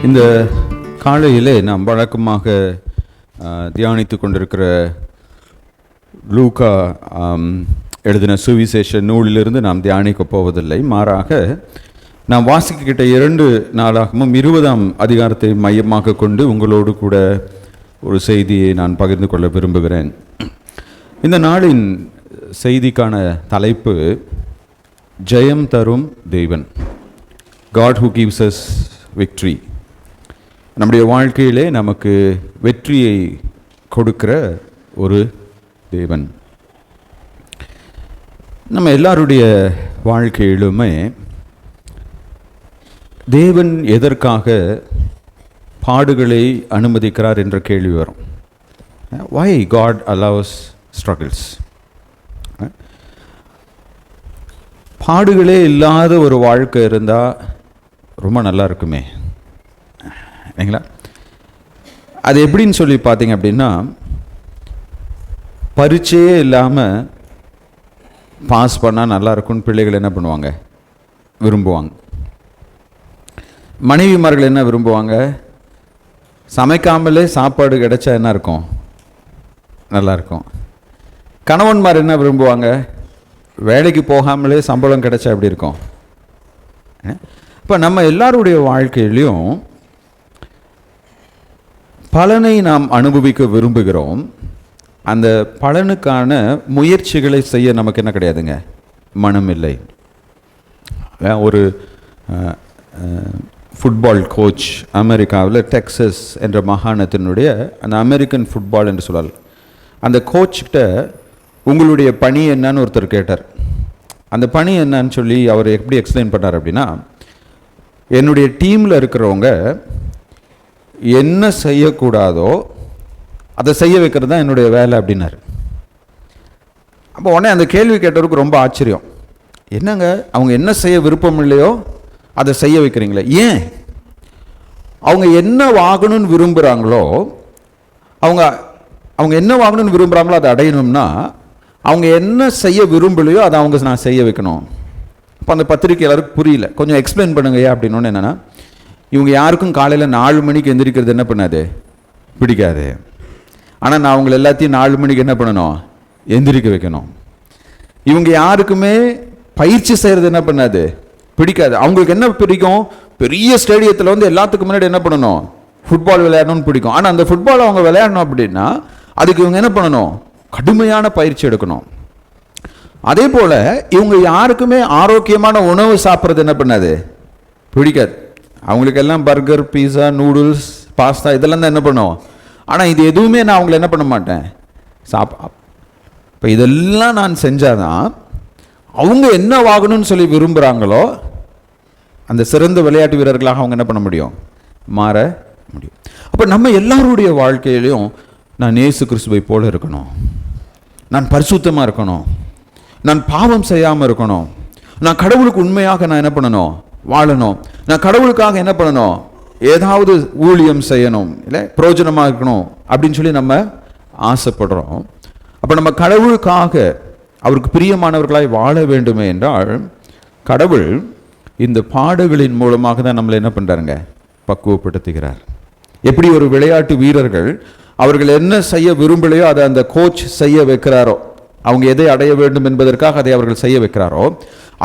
இந்த காலையிலே நாம் வழக்கமாக தியானித்து கொண்டிருக்கிற லூக்கா எழுதின சுவிசேஷ நூலிலிருந்து நாம் தியானிக்க போவதில்லை. மாறாக நாம் வாசிக்கிட்ட 2 நாளாகவும் 20ஆம் அதிகாரத்தை மையமாக கொண்டு உங்களோடு கூட ஒரு செய்தியை நான் பகிர்ந்து கொள்ள விரும்புகிறேன். இந்த நாளின் செய்திக்கான தலைப்பு ஜெயம் தரும் தேவன், God who gives us victory. நம்முடைய வாழ்க்கையிலே நமக்கு வெற்றியை கொடுக்கிற ஒரு தேவன். நம்ம எல்லாருடைய வாழ்க்கையிலுமே தேவன் எதற்காக பாடுகளை அனுமதிக்கிறார் என்ற கேள்வி வரும். Why God allows struggles? பாடுகளே இல்லாத ஒரு வாழ்க்கை இருந்தால் ரொம்ப நல்லா இருக்குமே, இல்லைங்களா? அது எப்படின்னு சொல்லி பார்த்தீங்க அப்படின்னா, பரீட்சையே இல்லாமல் பாஸ் பண்ணால் நல்லா இருக்கும்னு பிள்ளைகள் என்ன பண்ணுவாங்க, விரும்புவாங்க. மனைவிமார்கள் என்ன விரும்புவாங்க, சமைக்காமலே சாப்பாடு கிடைச்சா என்ன இருக்கும், நல்லாயிருக்கும். கணவன்மார் என்ன விரும்புவாங்க, வேலைக்கு போகாமலே சம்பளம் கிடைச்சா எப்படி இருக்கும். இப்போ நம்ம எல்லாருடைய வாழ்க்கையிலையும் பலனை நாம் அனுபவிக்க விரும்புகிறோம். அந்த பலனுக்கான முயற்சிகளை செய்ய நமக்கு என்ன கிடையாதுங்க, மனம் இல்லை. ஒரு ஃபுட்பால் கோச் அமெரிக்காவில் டெக்சஸ் என்ற மாகாணத்தினுடைய அந்த அமெரிக்கன் ஃபுட்பால் என்று சொல்லலாம், அந்த கோச்கிட்ட உங்களுடைய பணி என்னன்னு ஒருத்தர் கேட்டார். அந்த பணி என்னன்னு சொல்லி அவர் எப்படி எக்ஸ்பிளைன் பண்ணார் அப்படின்னா, என்னுடைய டீமில் இருக்கிறவங்க என்ன செய்யக்கூடாதோ அதை செய்ய வைக்கிறது தான் என்னுடைய வேலை அப்படின்னாரு. அப்போ உடனே அந்த கேள்வி கேட்டவருக்கு ரொம்ப ஆச்சரியம். என்னங்க, அவங்க என்ன செய்ய விருப்பம் இல்லையோ அதை செய்ய வைக்கிறீங்களே, ஏன்? அவங்க என்ன ஆகணும்னு விரும்புகிறாங்களோ, அவங்க என்ன ஆகணும்னு விரும்புகிறாங்களோ அதை அடையணும்னா அவங்க என்ன செய்ய விரும்பலையோ அதை நான் செய்ய வைக்கணும். இப்போ அந்த பத்திரிக்கை எல்லாருக்கும் புரியல. கொஞ்சம் எக்ஸ்பிளைன் பண்ணுங்கய்யா அப்படின்னு. என்னென்னா, இவங்க யாருக்கும் காலையில் 4 மணிக்கு எந்திரிக்கிறது என்ன பண்ணாது, பிடிக்காது. ஆனால் நான் அவங்களை எல்லாத்தையும் 4 மணிக்கு என்ன பண்ணணும், எந்திரிக்க வைக்கணும். இவங்க யாருக்குமே பயிற்சி செய்கிறது என்ன பண்ணாது, பிடிக்காது. அவங்களுக்கு என்ன பிடிக்கும், பெரிய ஸ்டேடியத்தில் வந்து எல்லாத்துக்கும் முன்னாடி என்ன பண்ணணும், ஃபுட்பால் விளையாடணும்னு பிடிக்கும். ஆனால் அந்த ஃபுட்பால் அவங்க விளையாடணும் அப்படின்னா அதுக்கு இவங்க என்ன பண்ணணும், கடுமையான பயிற்சி எடுக்கணும். அதே போல் இவங்க யாருக்குமே ஆரோக்கியமான உணவு சாப்பிட்றது என்ன பண்ணாது, பிடிக்காது. அவங்களுக்கு எல்லாம் பர்கர், பீஸா, நூடுல்ஸ், பாஸ்தா இதெல்லாம் தான் என்ன பண்ணும். ஆனால் இது எதுவுமே நான் அவங்கள என்ன பண்ண மாட்டேன், இப்போ இதெல்லாம் நான் செஞ்சாதான் அவங்க என்ன ஆகணும்னு சொல்லி விரும்புகிறாங்களோ அந்த சிறந்த விளையாட்டு வீரர்களாக அவங்க என்ன பண்ண முடியும், மாற முடியும். அப்போ நம்ம எல்லாருடைய வாழ்க்கையிலையும் நான் இயேசு கிறிஸ்துவை போல இருக்கணும், நான் பரிசுத்தமாக இருக்கணும், நான் பாவம் செய்யாமல் இருக்கணும், நான் கடவுளுக்கு உண்மையாக நான் என்ன பண்ணணும், வாழணும், நான் கடவுளுக்காக என்ன பண்ணணும், ஏதாவது ஊழியம் செய்யணும், இல்லை பிரயோஜனமாக இருக்கணும் அப்படின்னு சொல்லி நம்ம ஆசைப்படுறோம். அப்போ நம்ம கடவுளுக்காக அவருக்கு பிரியமானவர்களாய் வாழ வேண்டுமே என்றால் கடவுள் இந்த பாடுகளின் மூலமாக தான் நம்மளை என்ன பண்ணுறாருங்க, பக்குவப்படுத்துகிறார். எப்படி ஒரு விளையாட்டு வீரர்கள் அவர்கள் என்ன செய்ய விரும்பலையோ அதை அந்த கோச் செய்ய வைக்கிறாரோ, அவங்க எதை அடைய வேண்டும் என்பதற்காக அதை அவர்கள் செய்ய வைக்கிறாரோ,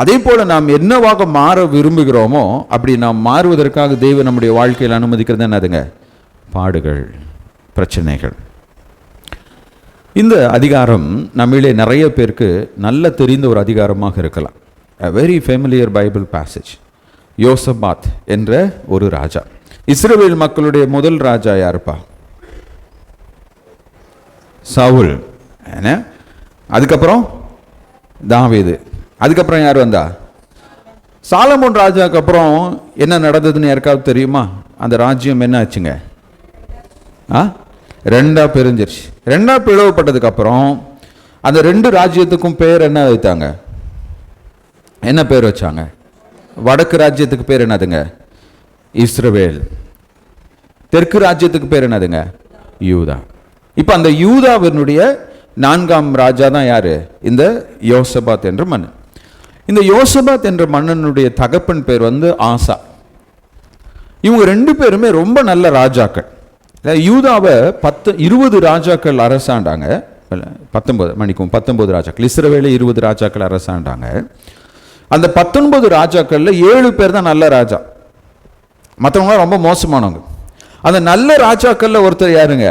அதே போல் நாம் என்னவாக மாற விரும்புகிறோமோ அப்படி நாம் மாறுவதற்காக தெய்வம் நம்முடைய வாழ்க்கையில் அனுமதிக்கிறது என்னதுங்க, பாடுகள், பிரச்சனைகள். இந்த அதிகாரம் நம்மளே நிறைய பேருக்கு நல்ல தெரிந்த ஒரு அதிகாரமாக இருக்கலாம். A very familiar Bible passage. யோசபாத் என்ற ஒரு ராஜா. இஸ்ரவேல் மக்களுடைய முதல் ராஜா யாருப்பா, சவுல். அதுக்கப்புறம் தாவீது. அதுக்கப்புறம் யார் வந்தா, சாலமோன் ராஜாவுக்கு அப்புறம் என்ன நடந்ததுன்னு யாருக்காவது தெரியுமா? அந்த ராஜ்யம் என்ன ஆச்சுங்க, 2 பிரிஞ்சிருச்சு. 2 பிளவுபட்டதுக்கு அப்புறம் அந்த 2 ராஜ்யத்துக்கும் பேர் என்ன வைத்தாங்க, என்ன பேர் வச்சாங்க? வடக்கு ராஜ்யத்துக்கு பேர் என்னதுங்க, இஸ்ரவேல். தெற்கு ராஜ்யத்துக்கு பேர் என்னதுங்க, யூதா. இப்போ அந்த யூதாவினுடைய 4ஆம் ராஜா தான் யாரு, இந்த யோசபாத் என்ற மன்னன். இந்த யோசபாத் என்ற மன்னனுடைய தகப்பன் பேர் ஆசா. இவங்க 2 பேருமே ரொம்ப நல்ல ராஜாக்கள். யூதாவை 20 ராஜாக்கள் அரசாண்டாங்க. 19 ராஜாக்கள், இஸ்ரவேலை 20 ராஜாக்கள் அரசாண்டாங்க. அந்த 19 ராஜாக்கள்ல 7 பேர் தான் நல்ல ராஜா, மற்றவங்க ரொம்ப மோசமானவங்க. அந்த நல்ல ராஜாக்கள்ல ஒருத்தர் யாருங்க?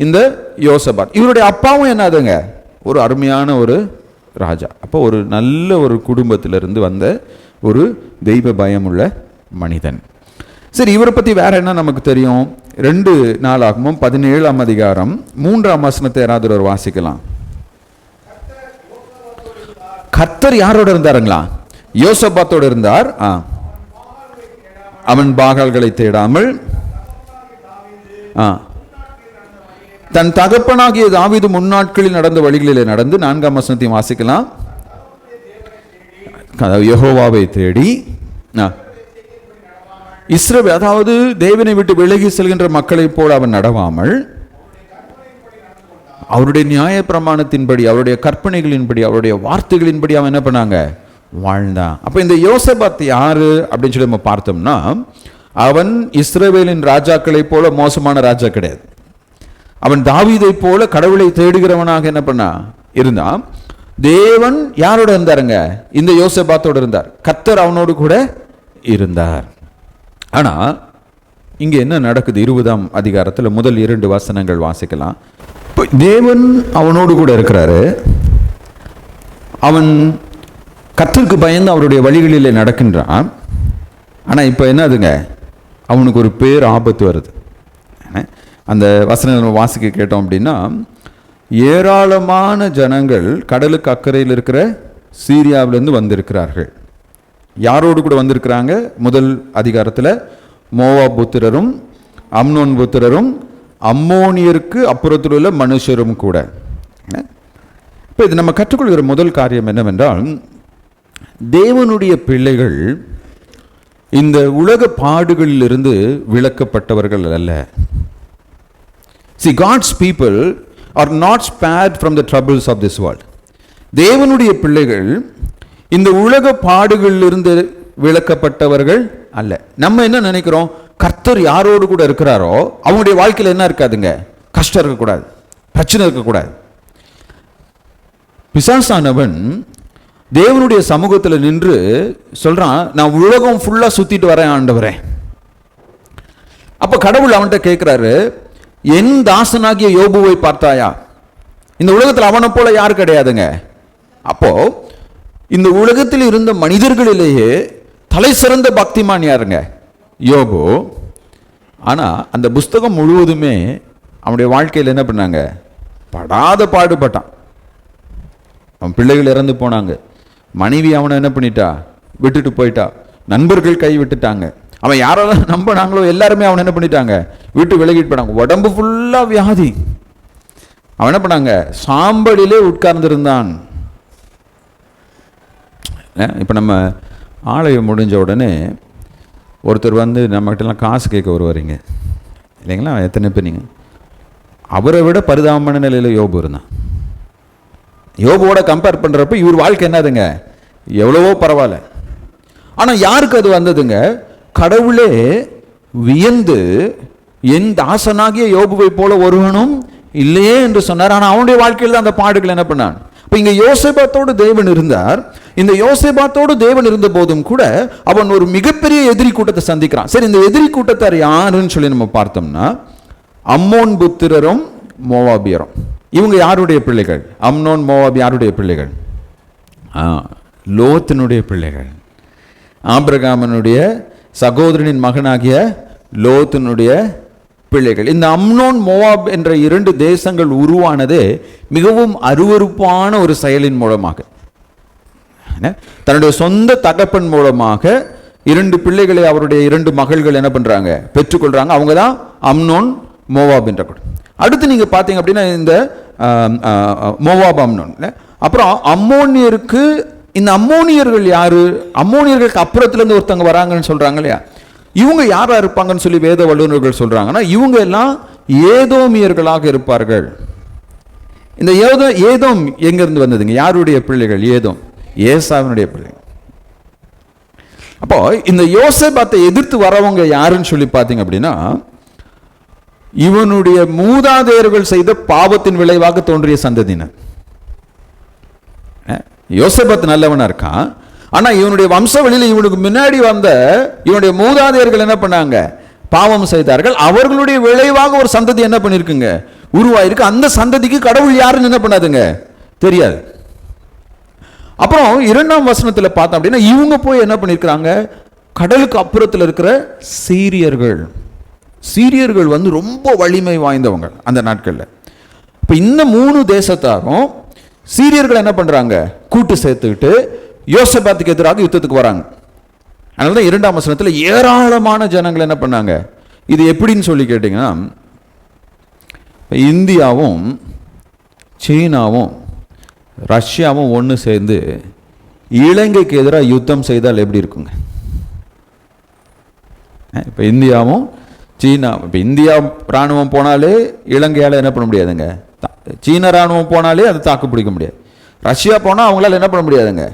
இந்த யோசபாத். இவருடைய அப்பாவும் என்னதுங்க? ஒரு அருமையான ஒரு ராஜா. அப்போ ஒரு நல்ல ஒரு குடும்பத்திலிருந்து வந்த ஒரு தெய்வ பயமுள்ள மனிதன். சரி, இவரை பற்றி வேற என்ன நமக்கு தெரியும்? 2 நாளாகமம் 17ஆம் அதிகாரம் 3ஆம் வசனத்தை யாராவது ஒரு வாசிக்கலாம். கர்த்தர் யாரோட இருந்தாருங்களா? யோசபாத்தோடு இருந்தார். அவன் பாகால்களை தேடாமல் தன் தகப்பனாகிய தாவீது முன்னாட்களில் நடந்த வழிகளிலே நடந்து. 4ஆம் வசனத்தையும் வாசிக்கலாம். யெகோவாவை தேடி இஸ்ரவேல், அதாவது தேவனை விட்டு விலகி செல்கின்ற மக்களைப் போல அவன் நடவாமல் அவருடைய நியாய பிரமாணத்தின்படி, அவருடைய கற்பனைகளின்படி, அவருடைய வார்த்தைகளின்படி அவன் என்ன பண்ணாங்க? வாழ்ந்தான். அப்ப இந்த யோசபாத் யாரு அப்படின்னு சொல்லி நம்ம பார்த்தோம்னா, அவன் இஸ்ரவேலின் ராஜாக்களை போல மோசமான ராஜா கிடையாது. அவன் தாவீதை போல கடவுளை தேடுகிறவனாக என்ன பண்ணா இருந்தான். தேவன் யாரோட இருந்தாருங்க? இந்த யோசபாத்தோடு இருந்தார். கர்த்தர் அவனோடு கூட இருந்தார். ஆனா இங்க என்ன நடக்குது? 20ஆம் அதிகாரத்துல முதல் 2 வசனங்கள் வாசிக்கலாம். தேவன் அவனோடு கூட இருக்கிறாரு. அவன் கர்த்தருக்கு பயந்து அவருடைய வழிகளிலே நடக்கின்றான். ஆனா இப்ப என்னதுங்க? அவனுக்கு ஒரு பேர் ஆபத்து வருது. அந்த வசனம் வாசிக்க கேட்டோம் அப்படின்னா, ஏராளமான ஜனங்கள் கடலுக்கு அக்கறையில் இருக்கிற சீரியாவிலிருந்து வந்திருக்கிறார்கள். யாரோடு கூட வந்திருக்கிறாங்க? முதல் அதிகாரத்தில் மோவாப் புத்திரரும் அம்னோன் புத்திரரும் அம்மோனியருக்கு அப்புறத்தில் உள்ள மனுஷரும் கூட. இப்போ இது நம்ம கற்றுக்கொள்கிற முதல் காரியம் என்னவென்றால், தேவனுடைய பிள்ளைகள் இந்த உலக பாடுகளிலிருந்து விலக்கப்பட்டவர்கள் அல்ல. See, God's people are not spared from the troubles of this world. தேவனுடைய பிள்ளைகள் இந்த உலக பாடுகளிலிருந்து விலக்கப்பட்டவர்கள் அல்ல. நம்ம என்ன நினைக்கிறோம்? கர்த்தர் யாரோடு கூட இருக்கிறாரோ அவங்களுடைய வாழ்க்கையில் என்ன இருக்காதுங்க? கஷ்டம் இருக்கக்கூடாது, பிரச்சனை இருக்கக்கூடாது. பிசாசானவன் தேவனுடைய சமூகத்தில் நின்று சொல்றான், நான் உலகம் ஃபுல்லா சுத்திட்டு வரேன் ஆண்டவரே. அப்ப கடவுள் அவன்கிட்ட கேட்கிறாரு, என் தாசனாகிய யோபுவை பார்த்தாயா? இந்த உலகத்தில் அவனை போல யார் கிடையாதுங்க. அப்போ இந்த உலகத்தில் இருந்த மனிதர்களிலேயே தலை சிறந்த பக்திமான் யாருங்க? யோபு. ஆனா அந்த புஸ்தகம் முழுவதுமே அவனுடைய வாழ்க்கையில் என்ன பண்ணாங்க? படாத பாடுபட்டான். அவன் பிள்ளைகள் இறந்து போனாங்க, மனைவி அவனை என்ன பண்ணிட்டா? விட்டுட்டு போயிட்டா, நண்பர்கள் கை விட்டுட்டாங்க, அவன் யாரெல்லாம் நம்பினாங்களோ எல்லாருமே அவன் என்ன பண்ணிட்டாங்க? விட்டு விலகிட்டு போனாங்க. உடம்பு ஃபுல்லா வியாதி. அவன் என்ன பண்ணாங்க? சாம்பலிலே உட்கார்ந்திருந்தான். இப்போ நம்ம ஆலயம் முடிஞ்ச உடனே ஒருத்தர் வந்து நம்மகிட்டலாம் காசு கேட்க வருவாருங்க இல்லைங்களா? எத்தனை பேர் நீங்கள்? அவரை விட பரிதாபமான நிலையில் யோபு இருந்தான். யோபுவோட கம்பேர் பண்ணுறப்ப இவர் வாழ்க்கை என்னதுங்க? எவ்வளவோ பரவாயில்ல. ஆனால் யாருக்கு அது வந்ததுங்க? கடவுளே வியந்து, என் தாசனாகிய யோபுவை போல ஒருவனும் இல்லையே என்று சொன்னார். ஆனால் அவனுடைய வாழ்க்கையில் தான் அந்த பாடுகள் என்ன பண்ணான். இப்போ இங்கே யோசேபாத்தோடு தேவன் இருந்தார். இந்த யோசேபாத்தோடு தேவன் இருந்த போதும் கூட அவன் ஒரு மிகப்பெரிய எதிரி கூட்டத்தை சந்திக்கிறான். சரி, இந்த எதிரி கூட்டத்தார் யாருன்னு சொல்லி நம்ம பார்த்தோம்னா, அம்மோன் புத்திரரும் மோவாபியரும். இவங்க யாருடைய பிள்ளைகள்? அம்னோன் மோவாப் யாருடைய பிள்ளைகள்? லோத்தினுடைய பிள்ளைகள். ஆபிரகாமனுடைய சகோதரனின் மகனாகிய லோத்தினுடைய பிள்ளைகள். இந்த அம்னோன் மோவாப் என்ற 2 தேசங்கள் உருவானதே மிகவும் அருவருப்பான ஒரு செயலின் மூலமாக. தன்னுடைய சொந்த தகப்பன் மூலமாக 2 பிள்ளைகளை, அவருடைய 2 மகள்கள் என்ன பண்றாங்க? பெற்றுக்கொள்றாங்க. அவங்க தான் அம்னோன் மோவாப் என்ற. அடுத்து நீங்க பார்த்தீங்க அப்படின்னா இந்த மோவாப் அம்னோன். அப்புறம் அம்மோனியருக்கு, இந்த அம்மோனியர்கள் யாரு? அம்மோனியர்களுக்கு அப்புறத்திலிருந்து ஒருத்தவங்க வராங்கன்னு சொல்றாங்க இல்லையா? இவங்க யாரா இருப்பாங்கன்னு சொல்லி வேத வல்லுநர்கள் சொல்றாங்கன்னா, இவங்க எல்லாம் ஏதோமியர்களாக இருப்பார்கள். இந்த ஏதோம் எங்க இருந்து வந்ததுங்க? யாருடைய பிள்ளைகள்? ஏதோம் ஏசாவினுடைய பிள்ளைகள். அப்போ இந்த யோசேபாத்தை எதிர்த்து வரவங்க யாருன்னு சொல்லி பார்த்தீங்க அப்படின்னா, இவனுடைய மூதாதையர்கள் செய்த பாவத்தின் விளைவாக தோன்றிய சந்ததியினர். யோசேபாத் நல்லவனா இருக்கான், ஆனா இவனுடைய வம்சவழியில் இவனுக்கு முன்னாடி வந்த இவனுடைய மூதாதையர்கள் என்ன பண்ணாங்க, பாவம் செய்தார்கள். அவர்களுடைய விளைவாக ஒரு சந்ததி என்ன பண்ணிருக்குங்க, உருவாயிருக்கு. அந்த சந்ததிக்கு கடவுள் யாருன்னு என்ன பண்ணாதுங்க, தெரியாது. அப்புறம் 2ஆம் வசனத்தில் பார்த்தோம் அப்படின்னா, இவங்க போய் என்ன பண்ணிருக்கிறாங்க, கடலுக்கு அப்புறத்தில் இருக்கிற சீரியர்கள் வந்து ரொம்ப வலிமை வாய்ந்தவங்க அந்த நாட்களில். இப்போ இந்த 3 தேசத்தாரும் சீரியர்கள் என்ன பண்றாங்க, கூட்டு சேர்த்துக்கிட்டு யோசபாத்துக்கு எதிராக யுத்தத்துக்கு வராங்க. அதனால தான் 2ஆம் வசனத்தில் ஏராளமான ஜனங்கள் என்ன பண்ணாங்க. இது எப்படின்னு சொல்லி கேட்டீங்கன்னா, இந்தியாவும் சீனாவும் ரஷ்யாவும் ஒன்று சேர்ந்து இலங்கைக்கு எதிராக யுத்தம் செய்தால் எப்படி இருக்குங்க? இப்போ இந்தியாவும் சீனா, இப்போ இந்தியா இராணுவம் போனாலே இலங்கையால் என்ன பண்ண முடியாதுங்க, சீன இராணுவம் போனாலே அது தாக்கு பிடிக்க முடியாது. ரஷ்யா போனால் அவங்களால என்ன பண்ண முடியாதுங்க.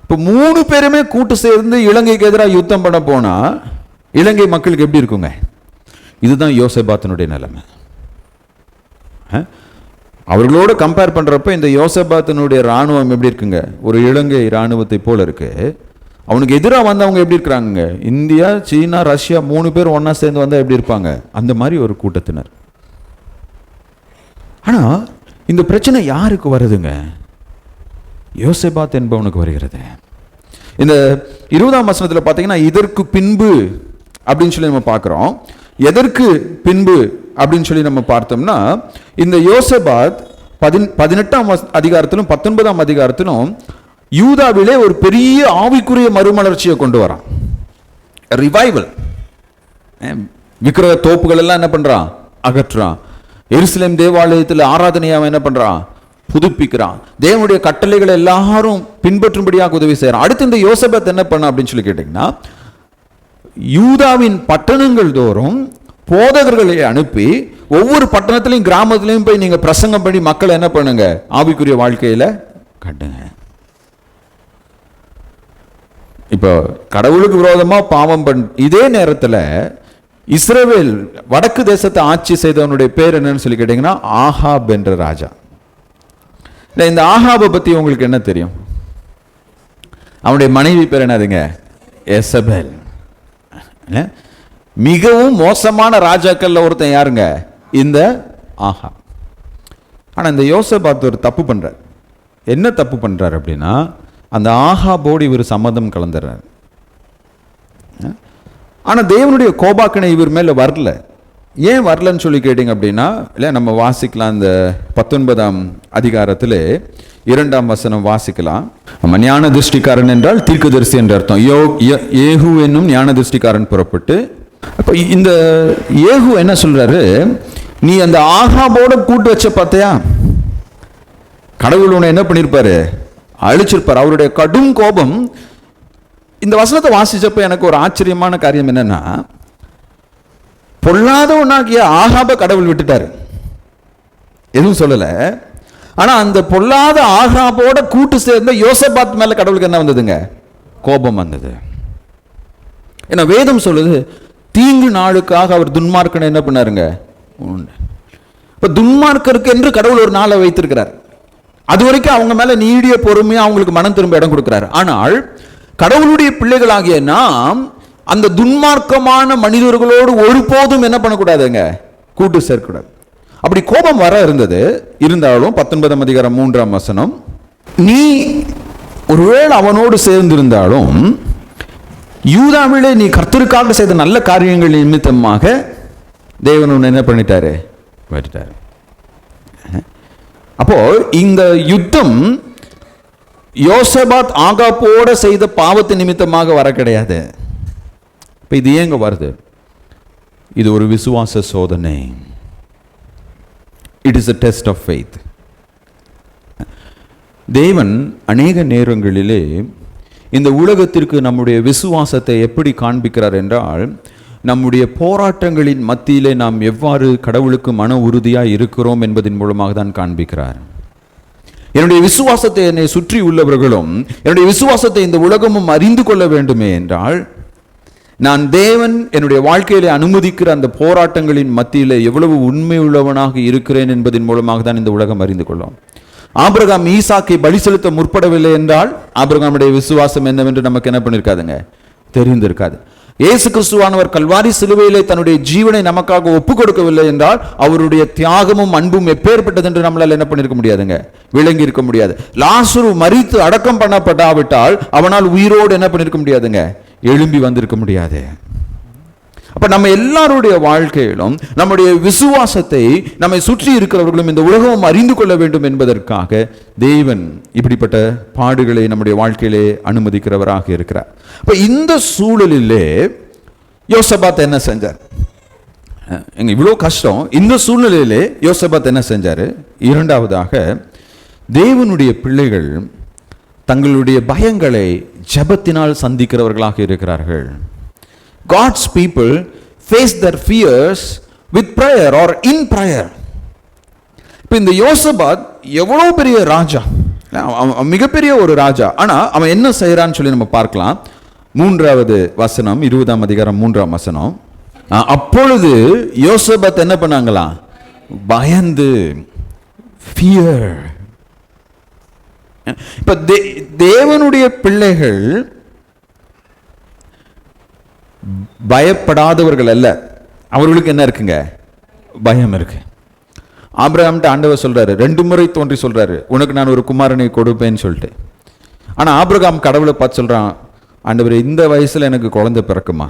இப்போ 3 பேருமே கூட்டு சேர்ந்து இலங்கைக்கு எதிராக யுத்தம் பண்ண போனால் இலங்கை மக்களுக்கு எப்படி இருக்குங்க? இதுதான் யோசபாத்தினுடைய நிலைமை. அவர்களோடு கம்பேர் பண்ணுறப்ப இந்த யோசபாத்தினுடைய இராணுவம் எப்படி இருக்குங்க, ஒரு இலங்கை இராணுவத்தை போல இருக்கு. அவனுக்கு எதிராக வந்தவங்க எப்படி இருக்கிறாங்க, இந்தியா சீனா ரஷ்யா 3 பேர் ஒன்றா சேர்ந்து வந்தால் எப்படி இருப்பாங்க, அந்த மாதிரி ஒரு கூட்டத்தினர். ஆனால் இந்த பிரச்சனை யாருக்கு வருதுங்க, யோசபாத் என்பவனுக்கு வருகிறது. இந்த 20ஆம் வசனத்தில் பார்த்தீங்கன்னா, இதற்கு பின்பு அப்படின்னு சொல்லி நம்ம பார்க்குறோம். எதற்கு பின்பு அப்படின்னு சொல்லி நம்ம பார்த்தோம்னா, இந்த யோசபாத் 18ஆம் அதிகாரத்திலும் 19ஆம் அதிகாரத்திலும் யூதாவிலே ஒரு பெரிய ஆவிக்குரிய மறுமலர்ச்சியை கொண்டு வரான், ரிவைவல். விக்கிரக தோப்புகள் எல்லாம் என்ன பண்றான், அகற்றான். எருசலேம் தேவாலயத்தில் ஆராதனையாவை என்ன பண்றான், புதுப்பிக்கிறான். தேவனுடைய கட்டளைகளை எல்லாரும் பின்பற்றும்படியாக உதவி செய்யறான். அடுத்து இந்த யோசபாத் என்ன பண்ண அப்படின்னு சொல்லி கேட்டீங்கன்னா, யூதாவின் பட்டணங்கள் தோறும் போதகர்களை அனுப்பி ஒவ்வொரு பட்டணத்திலையும் கிராமத்திலையும் போய் நீங்க பிரசங்கம் பண்ணி மக்களை என்ன பண்ணுங்க, ஆவிக்குரிய வாழ்க்கையில கட்டுங்க. இப்போ கடவுளுக்கு விரோதமா பாவம் இதே நேரத்தில் இஸ்ரவேல் வடக்கு தேசத்தை ஆட்சி செய்தவனுடைய பேர் என்னன்னு சொல்லி கேட்டீங்கன்னா, ஆகாப் என்ற ராஜா. இந்த ஆகாபை பத்தி உங்களுக்கு என்ன தெரியும்? அவனுடைய மனைவி பேர் என்னதுங்க, எசபேல். மிகவும் மோசமான ராஜாக்கள்ல ஒருத்தன் யாருங்க, இந்த ஆகாப். ஆனா இந்த யோசபாத் ஒரு தப்பு பண்றார். என்ன தப்பு பண்றார் அப்படின்னா, அந்த ஆகாபோடு இவர் சம்மதம் கலந்துறார். ஆனா தேவனுடைய கோபாக்கனை இவர் மேல வரல. ஏன் வரலன்னு சொல்லி கேட்டீங்க அப்படின்னா, இல்லை நம்ம வாசிக்கலாம். இந்த 19ஆம் அதிகாரத்தில் 2ஆம் வசனம் வாசிக்கலாம். நம்ம ஞான திருஷ்டிக்காரன் என்றால் தீர்க்கதரிசி என்ற அர்த்தம். ஏகு என்னும் ஞான திருஷ்டிக்காரன் புறப்பட்டு, அப்போ இந்த ஏகு என்ன சொல்றாரு, நீ அந்த ஆகாபோட கூட்டு வச்ச பார்த்தியா, கடவுள் உன்னை என்ன பண்ணியிருப்பாரு, அழிச்சிருப்பார். அவருடைய கடும் கோபம். இந்த வசனத்தை வாசிச்சப்ப எனக்கு ஒரு ஆச்சரியமான காரியம் என்னன்னா, பொல்லாதவனாகிய ஆகாப கடவுள் விட்டுட்டாரு, எதுவும் சொல்லல. ஆனா அந்த பொல்லாத ஆகாபோட கூட்டு சேர்ந்த யோசபாத் மேல கடவுளுக்கு என்ன வந்ததுங்க, கோபம் வந்தது. ஏன்னா வேதம் சொல்லுது, தீங்கு நாளுக்காக அவர் துன்மார்க்கனை என்ன பண்ணாருங்க. இப்ப துன்மார்க்கருக்கு என்று கடவுள் ஒரு நாளை வைத்திருக்கிறார். அது வரைக்கும் அவங்க மேல நீடிய பொறுமையா அவங்களுக்கு மனம் திரும்ப இடம் கொடுக்கிறார். ஆனால் கடவுளுடைய பிள்ளைகளாகிய நாம் அந்த துன்மார்க்கமான மனிதர்களோடு ஒருபோதும் என்ன பண்ணக்கூடாதுங்க, கூட்டு சேர்க்கூடாது. அப்படி கோபம் வர இருந்தது. இருந்தாலும் 19ஆம் அதிகாரம் 3ஆம் வசனம், நீ ஒருவேளை அவனோடு சேர்ந்திருந்தாலும் யூதாவிலே நீ கர்த்தருக்காக செய்த நல்ல காரியங்கள் நிமித்தமாக தேவன் என்ன பண்ணிட்டாரு, விட்டுட்டாரு. அப்போ இந்த யுத்தம் யோசபாத் ஆகாபோட செய்த பாவத்து நிமித்தமாக வர கிடையாது. இப்போ இது ஏங்க வருது? இது ஒரு விசுவாச சோதனை. It is a test of faith. தேவன் அநேக நேரங்களிலே இந்த உலகத்திற்கு நம்முடைய விசுவாசத்தை எப்படி காண்பிக்கிறார் என்றால், நம்முடைய போராட்டங்களின் மத்தியிலே நாம் எவ்வாறு கடவுளுக்கு மன உறுதியாக இருக்கிறோம் என்பதன் மூலமாக தான் காண்பிக்கிறார். என்னுடைய விசுவாசத்தை என்னை சுற்றி உள்ளவர்களும் என்னுடைய விசுவாசத்தை இந்த உலகமும் அறிந்து கொள்ள வேண்டுமே என்றால், நான் தேவன் என்னுடைய வாழ்க்கையிலே அனுமதிக்கிற அந்த போராட்டங்களின் மத்தியில் எவ்வளவு உண்மை உள்ளவனாக இருக்கிறேன் என்பதன் மூலமாக தான் இந்த உலகம் அறிந்து கொள்ளும். ஆபிரகாம் ஈசாக்கை பலி செலுத்த முற்படவில்லை என்றால் ஆபிரகாமுடைய விசுவாசம் என்னவென்று நமக்கு என்ன பண்ணிருக்காதுங்க, தெரிந்திருக்காது. இயேசு கிறிஸ்துவானவர் கல்வாரி சிலுவையிலே தன்னுடைய ஜீவனை நமக்காக ஒப்பு கொடுக்கவில்லை என்றால் அவருடைய தியாகமும் அன்பும் எப்பேற்பட்டது என்று நம்மளால் என்ன பண்ணிருக்க முடியாதுங்க, விளங்கி இருக்க முடியாது. லாசரு மரித்து அடக்கம் பண்ணப்படாவிட்டால் அவனால் உயிரோடு என்ன பண்ணிருக்க முடியாதுங்க, எழும்பி வந்திருக்க முடியாது. அப்ப நம்ம எல்லாருடைய வாழ்க்கையிலும் நம்முடைய விசுவாசத்தை நம்மை சுற்றி இருக்கிறவர்களும் இந்த உலகமும் அறிந்து கொள்ள வேண்டும் என்பதற்காக தேவன் இப்படிப்பட்ட பாடுகளை நம்முடைய வாழ்க்கையிலே அனுமதிக்கிறவராக இருக்கிறார். அப்ப இந்த சூழலிலே யோசபாத் என்ன செஞ்சார்? எங்க இவ்வளவு கஷ்டம், இந்த சூழ்நிலையிலே யோசபாத் என்ன செஞ்சாரு? இரண்டாவதாக, தேவனுடைய பிள்ளைகள் தங்களுடைய பயங்களை ஜெபத்தினால் சந்திக்கிறவர்களாக இருக்கிறார்கள். God's people face their fears with prayer or in prayer. இப்போ இந்த யோசபாத் எவ்வளவு பெரிய ராஜா, மிகப்பெரிய ஒரு ராஜா. ஆனா அவன் என்ன செய்யறான்னு சொல்லி நம்ம பார்க்கலாம். 3வது வசனம், 20ஆம் அதிகாரம் 3ஆம் வசனம். அப்பொழுது யோசபாத் என்ன பண்ணாங்களா? பயந்து, fear. இப்ப தேவனுடைய பிள்ளைகள் பயப்படாதவர்கள் அல்ல, அவர்களுக்கு என்ன இருக்குங்க, பயம் இருக்கு. ஆபிரகாம்கிட்ட ஆண்டவர் சொல்றாரு, 2 முறை தோன்றி சொல்றாரு, உனக்கு நான் ஒரு குமாரனை கொடுப்பேன்னு சொல்லிட்டு. ஆனா ஆபிரகாம் கடவுளை பார்த்து சொல்றான், ஆண்டவர் இந்த வயசுல எனக்கு குழந்தை பிறக்குமா?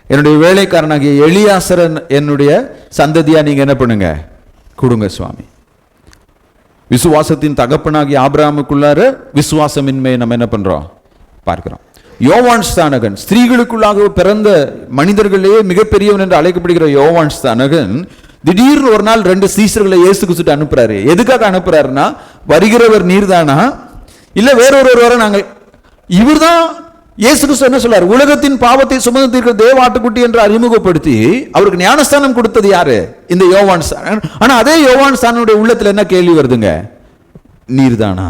என்னுடைய வேலைக்காரனாகிய எலியாசரன் என்னுடைய சந்ததியா நீங்க என்ன பண்ணுங்க, கொடுங்க சுவாமி. விசுவாசத்தின் தகப்பனாகிய ஆபிரகாமுக்குள்ளார விசுவாசமின்மையை நம்ம என்ன பண்றோம், பார்க்கிறோம். யோவான் ஸ்தானகன், ஸ்திரீகளுக்குள்ளாக பிறந்த மனிதர்களே மிகப்பெரியவன் என்று அழைக்கப்படுகிற யோவான் ஸ்தானகன் திடீர்னு ஒரு நாள் 2 சீசர்களை இயேசு கிறிஸ்து அனுப்புறாரு. எதுக்காக அனுப்புறாருன்னா, வருகிறவர் நீர்தானா இல்ல வேறொருவர் வர நாங்கள்? இவர்தான் இயேசு கிறிஸ்து என்ன சொல்றாரு, உலகத்தின் பாவத்தை சுமந்து தீர்க்கிற தேவ ஆட்டுக்குட்டி என்று அறிமுகப்படுத்தி அவருக்கு ஞானஸ்தானம் கொடுத்தது யாரு? இந்த யோவான் ஸ்தானகன். ஆனா அதே யோவான் ஸ்தானனுடைய உள்ளத்துல என்ன கேள்வி வருதுங்க, நீர்தானா?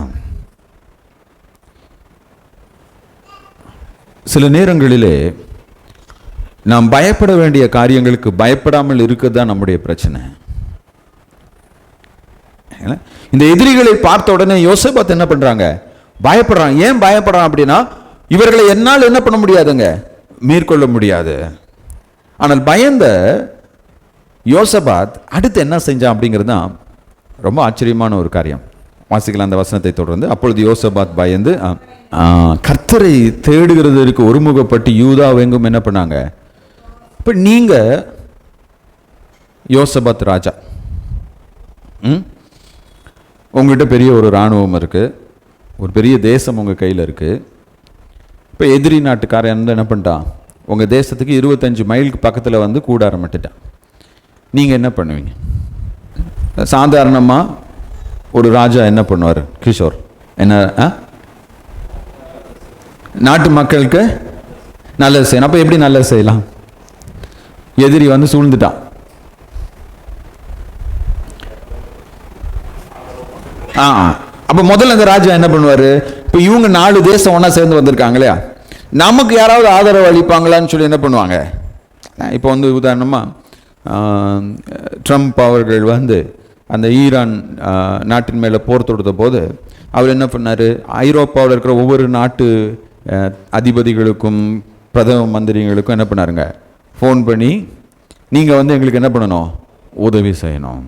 சில நேரங்களிலே நாம் பயப்பட வேண்டிய காரியங்களுக்கு பயப்படாமல் இருக்கிறது தான் நம்முடைய பிரச்சனை. இந்த எதிரிகளை பார்த்த உடனே யோசபாத் என்ன பண்றாங்க, பயப்படுறாங்க. ஏன் பயப்படுறான் அப்படின்னா, இவர்களை என்னால் என்ன பண்ண முடியாதுங்க, மேற்கொள்ள முடியாது. ஆனால் பயந்த யோசபாத் அடுத்து என்ன செஞ்சான் அப்படிங்கிறது தான் ரொம்ப ஆச்சரியமான ஒரு காரியம். வாசிக்கலாம் அந்த வசனத்தை தொடர்ந்து. அப்பொழுது யோசபாத் பயந்து கர்த்தரை தேடுகிறதற்கு ஒருமுகப்பட்டு யூதாவெங்கும் என்ன பண்ணாங்க. இப்போ நீங்க யோசபாத் ராஜா, உங்ககிட்ட பெரிய ஒரு இராணுவம் இருக்கு, ஒரு பெரிய தேசம் உங்க கையில் இருக்கு. இப்போ எதிரி நாட்டுக்காரன் என்ன பண்ணிட்டான், உங்க தேசத்துக்கு 25 மைலுக்கு பக்கத்தில் வந்து கூட ஆரம்பிட்டுட்டான். நீங்க என்ன பண்ணுவீங்க? சாதாரணமா ஒரு ராஜா என்ன பண்ணுவார்? கிஷோர் என்ன, நாட்டு மக்களுக்கு நல்லது செய்யணும். அப்ப எப்படி நல்லது செய்யலாம்? எதிரி வந்து சூழ்ந்துட்டான். அப்ப முதல்ல அந்த ராஜா என்ன பண்ணுவாரு, இப்ப இவங்க 4 தேசம் ஒன்னா சேர்ந்து வந்திருக்காங்க இல்லையா, நமக்கு யாராவது ஆதரவு அளிப்பாங்களான்னு சொல்லி என்ன பண்ணுவாங்க. இப்போ வந்து உதாரணமா ட்ரம்ப் அவர்கள் வந்து அந்த ஈரான் நாட்டின் மேலே போர் தொடுத்த போது அவர் என்ன பண்ணார், ஐரோப்பாவில் இருக்கிற ஒவ்வொரு நாட்டு அதிபதிகளுக்கும் பிரதம மந்திரிகளுக்கும் என்ன பண்ணாருங்க, ஃபோன் பண்ணி நீங்கள் வந்து எங்களுக்கு என்ன பண்ணணும், உதவி செய்யணும்.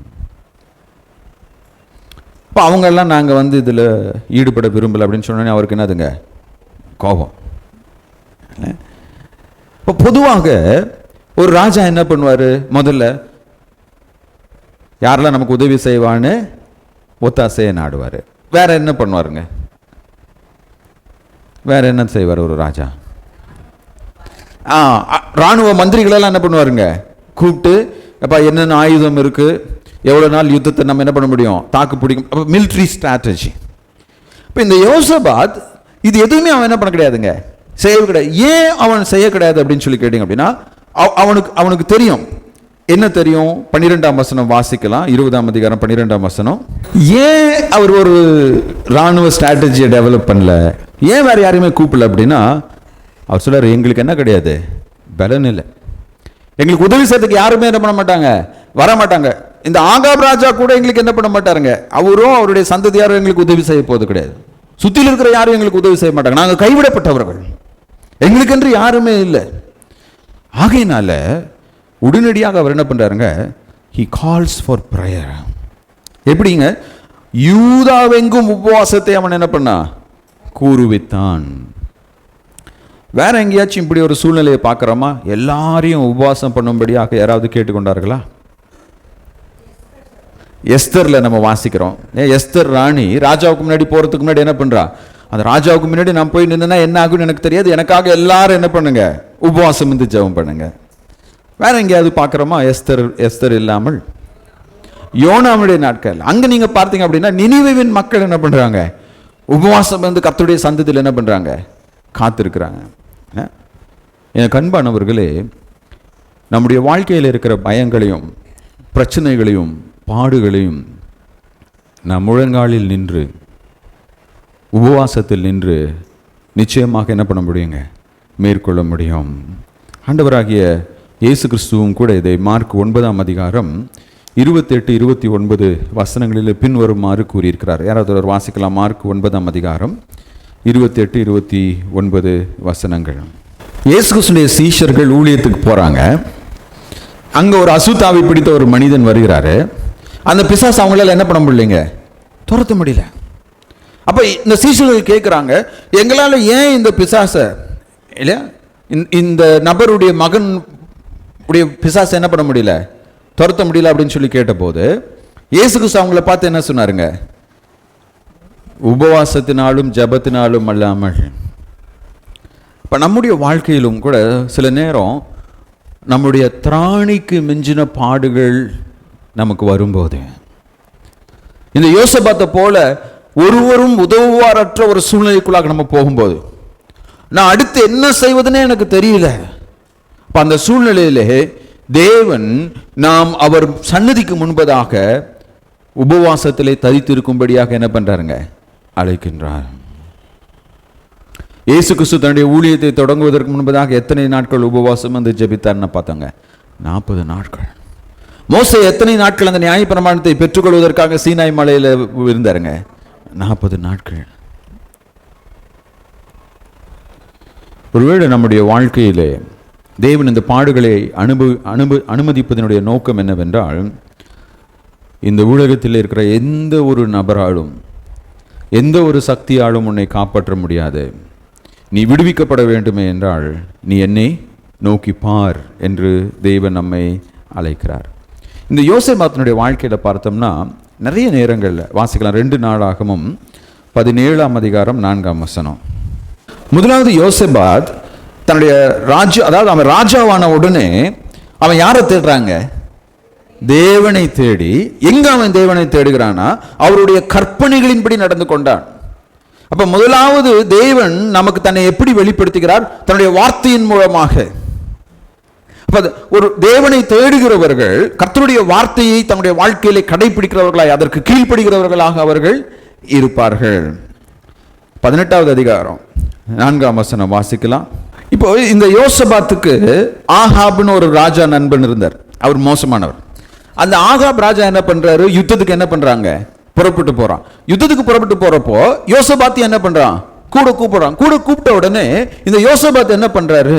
இப்போ அவங்கெல்லாம் நாங்கள் வந்து இதில் ஈடுபட விரும்பலை அப்படின்னு சொன்னோன்னே அவருக்கு என்னதுங்க, கோபம். இப்போ பொதுவாக ஒரு ராஜா என்ன பண்ணுவார், முதல்ல யாரெல்லாம் நமக்கு உதவி செய்வான்னு ஒத்தாசையை நாடுவார். வேற என்ன பண்ணுவாருங்க, வேற என்ன செய்வார் ஒரு ராஜா? ராணுவ மந்திரிகளெல்லாம் என்ன பண்ணுவாருங்க, கூப்பிட்டு அப்போ என்னென்ன ஆயுதம் இருக்கு, எவ்வளோ நாள் யுத்தத்தை நம்ம என்ன பண்ண முடியும், தாக்கு பிடிக்கும். அப்போ மிலிட்ரி ஸ்ட்ராட்டஜி. இப்போ இந்த யோசபாத் இது எதுவுமே அவன் என்ன பண்ண கிடையாதுங்க, செய்ய கிடையாது. ஏன் அவன் செய்ய கிடையாது அப்படின்னு சொல்லி கேட்டீங்க அப்படின்னா, அவனுக்கு தெரியும் என்ன தெரியும்? 12ஆம் வசனம் வாசிக்கலாம். 20ஆம் அதிகாரம் 12ஆம் வசனம். ஏன் அவர் ஒரு ராணுவ ஸ்ட்ராட்டஜியை டெவலப் பண்ணல, ஏன் வேற யாரையுமே கூப்பிடல அப்படின்னா, அவர் சொல்றாரு, எங்களுக்கு என்ன கிடையாது, பலன் இல்லை, எங்களுக்கு உதவி செய்யறதுக்கு யாருமே என்ன பண்ண மாட்டாங்க, வர மாட்டாங்க. இந்த ஆகாப் ராஜா கூட எங்களுக்கு என்ன பண்ண மாட்டாருங்க, அவரும் அவருடைய சந்ததியாரும் எங்களுக்கு உதவி செய்ய போவது கிடையாது, சுத்தியில் இருக்கிற யாரும் எங்களுக்கு உதவி செய்ய மாட்டாங்க, நாங்கள் கைவிடப்பட்டவர்கள், எங்களுக்கு என்று யாருமே இல்லை. ஆகையினால உடனடியாக அவர் என்ன பண்றாருங்க, he calls for prayer. எப்படிங்க? யூதாவெங்கும் உபவாசத்தை அவன் என்ன பண்ணா, கூறுவித்தான். வேற எங்கேயாச்சும் இப்படி ஒரு சூழ்நிலையை பார்க்கிறோமா? எல்லாரையும் உபவாசம் பண்ணும்படியாக யாராவது கேட்டுக்கொண்டார்களா? எஸ்தர்ல நம்ம வாசிக்கிறோம். எஸ்தர் ராணி ராஜாவுக்கு முன்னாடி போறதுக்கு முன்னாடி என்ன பண்றா, அந்த ராஜாவுக்கு முன்னாடி நான் போய் நின்னா என்ன ஆகும்னு எனக்கு தெரியாது, எனக்காக எல்லாரும் என்ன பண்ணுங்க, உபவாசம் இருந்து ஜெபம் பண்ணுங்க. வேற எங்கேயாவது பார்க்கிறோமா? எஸ்தர் இல்லாமல் யோனாவுடைய நாட்கள், அங்க நீங்க பார்த்தீங்க அப்படின்னா நினிவேவின் மக்கள் என்ன பண்றாங்க, உபவாசம் வந்து கர்த்தருடைய சந்ததியில் என்ன பண்றாங்க, காத்திருக்கிறாங்க. எனக்கு அன்பானவர்களே, நம்முடைய வாழ்க்கையில் இருக்கிற பயங்களையும் பிரச்சனைகளையும் பாடுகளையும் நாம் முழங்காலில் நின்று உபவாசத்தில் நின்று நிச்சயமாக என்ன பண்ண முடியுங்க, மேற்கொள்ள முடியும். ஆண்டவராகிய இயேசு கிறிஸ்துவும் கூட இதை மார்க் 9ஆம் அதிகாரம் 28, 29 வசனங்களில் பின்வருமாறு கூறியிருக்கிறார். யாராவது ஒரு வாசிக்கலாம். மார்க் 9ஆம் அதிகாரம் 28, 29 வசனங்கள். இயேசு கிறிஸ்துடைய சீஷர்கள் ஊழியத்துக்கு போறாங்க. அங்க ஒரு அசுத்தாவி பிடித்த ஒரு மனிதன் வருகிறாரு. அந்த பிசாசு அவங்களால என்ன பண்ண முடியலைங்க, துரத்த முடியல. அப்ப இந்த சீஷர்கள் கேட்கிறாங்க, எங்களால ஏன் இந்த பிசாச இல்லையா, இந்த நபருடைய மகன் உடைய பிசாசை என்ன பண்ண முடியல, துரத்த முடியல அப்படின்னு சொல்லி கேட்டபோது இயேசு கிறிஸ்து அவங்கள பார்த்து என்ன சொன்னாருங்க, உபவாசத்தினாலும் ஜபத்தினாலும் அல்லாமல். இப்ப நம்முடைய வாழ்க்கையிலும் கூட சில நேரம் நம்முடைய திராணிக்கு மிஞ்சின பாடுகள் நமக்கு வரும்போது, இந்த யோசபாத்தை போல ஒருவரும் உதவுவாரற்ற ஒரு சூழ்நிலைக்குள்ளாக நம்ம போகும்போது, நான் அடுத்து என்ன செய்வதுன்னே எனக்கு தெரியல, அந்த சூழ்நிலையிலே தேவன் நாம் அவர் சன்னதிக்கு முன்பதாக உபவாசத்திலே தரித்திருக்கும்படியாக என்ன பண்றாருங்க, அழைக்கின்றார். இயேசு கிறிஸ்து தன்னுடைய ஊழியத்தை தொடங்குவதற்கு முன்பதாக எத்தனை நாட்கள் உபவாசம் வந்து ஜெபித்தார்னு பார்த்தாங்க, 40 நாட்கள். மோசே எத்தனை நாட்கள் அந்த நியாயப்பிரமாணத்தை பெற்றுக்கொள்வதற்காக சீனாய் மலையில் இருந்தாருங்க, 40 நாட்கள். ஒருவேளை நம்முடைய வாழ்க்கையிலே தேவன் இந்த பாடுகளை அனுமதிப்பதனுடைய நோக்கம் என்னவென்றால், இந்த உலகத்தில் இருக்கிற எந்த ஒரு நபராலும் எந்த ஒரு சக்தியாலும் உன்னை காப்பாற்ற முடியாது, நீ விடுவிக்கப்பட வேண்டுமே என்றால் நீ என்னை நோக்கி பார் என்று தேவன் நம்மை அழைக்கிறார். இந்த யோசேபாத்தினுடைய வாழ்க்கையில் பார்த்தோம்னா நிறைய நேரங்களில் வாசிக்கலாம். 2 நாளாகமும் 17ஆம் அதிகாரம் 4ஆம் வசனம். முதலாவது யோசேபாத் தன்னுடைய ராஜ்யம், அதாவது அவன் ராஜாவான உடனே அவன் யாரை தேடுறாங்க, தேவனை தேடி. எங்க அவன் தேவனை தேடுகிறானா, அவருடைய கற்பனைகளின்படி நடந்து கொண்டான். அப்ப முதலாவது தேவன் நமக்கு தன்னை எப்படி வெளிப்படுத்துகிறார், தன்னுடைய வார்த்தையின் மூலமாக. அப்ப ஒரு தேவனை தேடுகிறவர்கள் கர்த்தருடைய வார்த்தையை தன்னுடைய வாழ்க்கையிலே கடைபிடிக்கிறவர்களாய், அதற்கு கீழ்ப்படுகிறவர்களாக அவர்கள் இருப்பார்கள். 18வது அதிகாரம் 4ஆம் வசனம் வாசிக்கலாம். இப்போ இந்த யோசபாத்துக்கு ஆகாப்னு ஒரு ராஜா நண்பன் இருந்தார், அவர் மோசமானவர். அந்த ஆகாப் ராஜா என்ன பண்றாரு, யுத்தத்துக்கு என்ன பண்றாங்க, புறப்பட்டு போறான். யுத்தத்துக்கு புறப்பட்டு போறப்போ யோசபாத் என்ன பண்றான், கூட கூப்பிடுறான். கூட கூப்பிட்ட உடனே இந்த யோசபாத் என்ன பண்றாரு,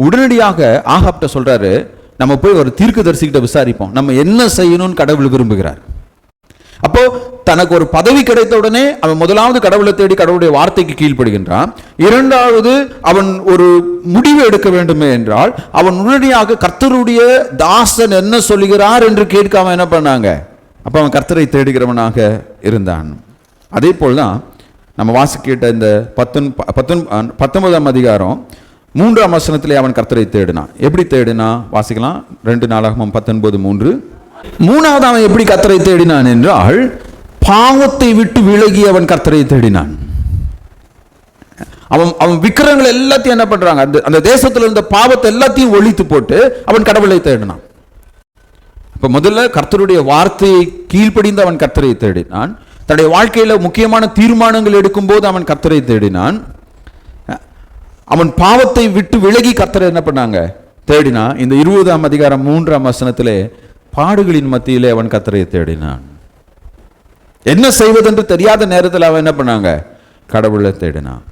உடனடியாக ஆகாப்ட்ட சொல்றாரு, நம்ம போய் ஒரு தீர்க்கதரிசிகிட்ட விசாரிப்போம், நம்ம என்ன செய்யணும்னு கடவுள் விரும்புகிறார். அப்போ தனக்கு ஒரு பதவி கிடைத்த உடனே அவன் முதலாவது கடவுளை தேடி கடவுளுடைய வார்த்தைக்கு கீழ்ப்படுகின்றான். இரண்டாவது அவன் ஒரு முடிவு எடுக்க வேண்டுமே என்றால் அவன் உடனடியாக கர்த்தருடைய தாசன் என்ன சொல்லுகிறார் என்று கேட்க அவன் என்ன பண்ணாங்க, அப்ப அவன் கர்த்தரை தேடுகிறவனாக இருந்தான். அதே போல்தான் நம்ம வாசிக்கிட்ட இந்த 19ஆம் அதிகாரம் 3ஆம் வசனத்திலே அவன் கர்த்தரை தேடினான். எப்படி தேடினா வாசிக்கலாம். 2 நாளாகமம் 19:3. மூணாவது அவன் எப்படி கர்த்தரை தேடினான் என்றால், பாவத்தை விட்டு விலகி அவன் கர்த்தரை தேடினான். அவன் விக்கிரங்கள் எல்லாத்தையும் என்ன பண்றாங்க, அந்த தேசத்துல இருந்த பாவத்தை எல்லாத்தையும் ஒழித்து போட்டு அவன் கடவுளை தேடினான். இப்போ முதல்ல கர்த்தருடைய வார்த்தையை கீழ்ப்படிந்து அவன் கர்த்தரை தேடினான். தன்னுடைய வாழ்க்கையில் முக்கியமான தீர்மானங்கள் எடுக்கும்போது அவன் கர்த்தரை தேடினான். அவன் பாவத்தை விட்டு விலகி கர்த்தரை என்ன பண்ணாங்க, தேடினா. இந்த 20ஆம் அதிகாரம் 3ஆம் வசனத்திலே பாடுகளின் மத்தியிலே அவன் கர்த்தரை தேடினான். என்ன செய்வதென்று தெரியாத நேரத்தில் அவன் என்ன பண்ணாங்க, கடவுளை தேடினான்.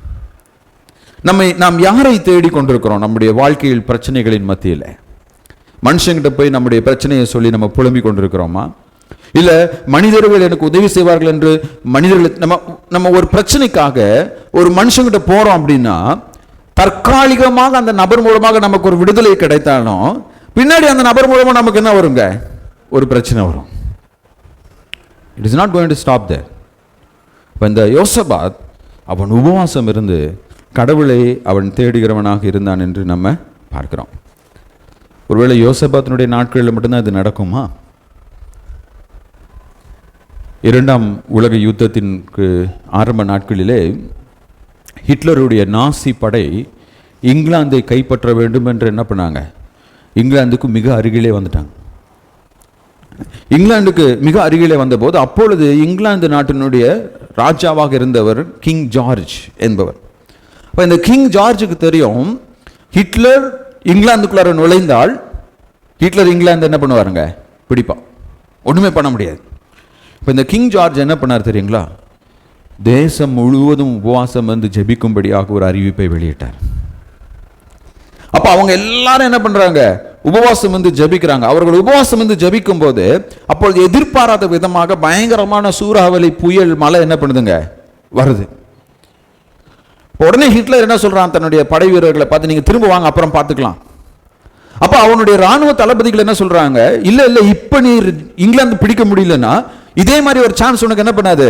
நாம் யாரை தேடி கொண்டிருக்கிறோம்? நம்முடைய வாழ்க்கையில் பிரச்சனைகளின் மத்தியில் மனுஷங்கிட்ட போய் நம்முடைய பிரச்சனையை சொல்லி நம்ம புலம்பிக் கொண்டிருக்கிறோமா? இல்ல மனிதர்கள் எனக்கு உதவி செய்வார்கள் என்று மனிதர்கள் நம்ம ஒரு பிரச்சனைக்காக ஒரு மனுஷங்கிட்ட போறோம் அப்படின்னா, தற்காலிகமாக அந்த நபர் மூலமாக நமக்கு ஒரு விடுதலை கிடைத்தாலும் பின்னாடி அந்த நபர் மூலமா நமக்கு என்ன வருங்க, ஒரு பிரச்சனை வரும். It is not going to stop there. இந்த யோசபாத் அவன் உபவாசம் இருந்து கடவுளை அவன் தேடுகிறவனாக இருந்தான் என்று நம்ம பார்க்கிறோம். ஒருவேளை யோசபாத்தினுடைய நாட்களில் மட்டும்தான் இது நடக்குமா? 2ஆம் உலக யுத்தத்திற்கு ஆரம்ப நாட்களிலே ஹிட்லருடைய நாசி படை இங்கிலாந்தை கைப்பற்ற வேண்டும் என்று என்ன பண்ணாங்க, இங்கிலாந்துக்கு மிக அருகிலே வந்துட்டாங்க. இங்கிலாந்துக்கு மிக அருகிலே வந்தபோது அப்பொழுது இங்கிலாந்து நாட்டினுடைய ராஜாவாக இருந்தவர் கிங் ஜார்ஜ் என்பவர். இப்போ இந்த கிங் ஜார்ஜுக்கு தெரியும், ஹிட்லர் இங்கிலாந்துக்குள்ளார நுழைந்தால் ஹிட்லர் இங்கிலாந்து என்ன பண்ணுவாருங்க, பிடிப்பான், ஒன்றுமே பண்ண முடியாது. இப்போ இந்த கிங் ஜார்ஜ் என்ன பண்ணார் தெரியுங்களா? தேசம் முழுவதும் உபவாசம் வந்து ஜெபிக்கும்படியாக ஒரு அறிவிப்பை வெளியிட்டார். அப்ப அவங்க எல்லாரும் என்ன பண்றாங்க, உபவாசம் வந்து ஜெபிக்கிறாங்க. அவர்கள் உபவாசம் வந்து ஜெபிக்கும் போது அப்பொழுது எதிர்பாராத விதமாக பயங்கரமான சூறாவளி, புயல், மழை என்ன பண்ணுதுங்க, வருது. உடனே ஹிட்லர் என்ன சொல்றான், தன்னுடைய படை வீரர்களை பார்த்து, நீங்க திரும்ப வாங்க, அப்புறம் பார்த்துக்கலாம். அப்ப அவனுடைய ராணுவ தளபதிகள் என்ன சொல்றாங்க, இல்ல இல்ல, இப்ப நீ இங்கிலாந்து பிடிக்க முடியலன்னா இதே மாதிரி ஒரு சான்ஸ் உனக்கு என்ன பண்ணாது,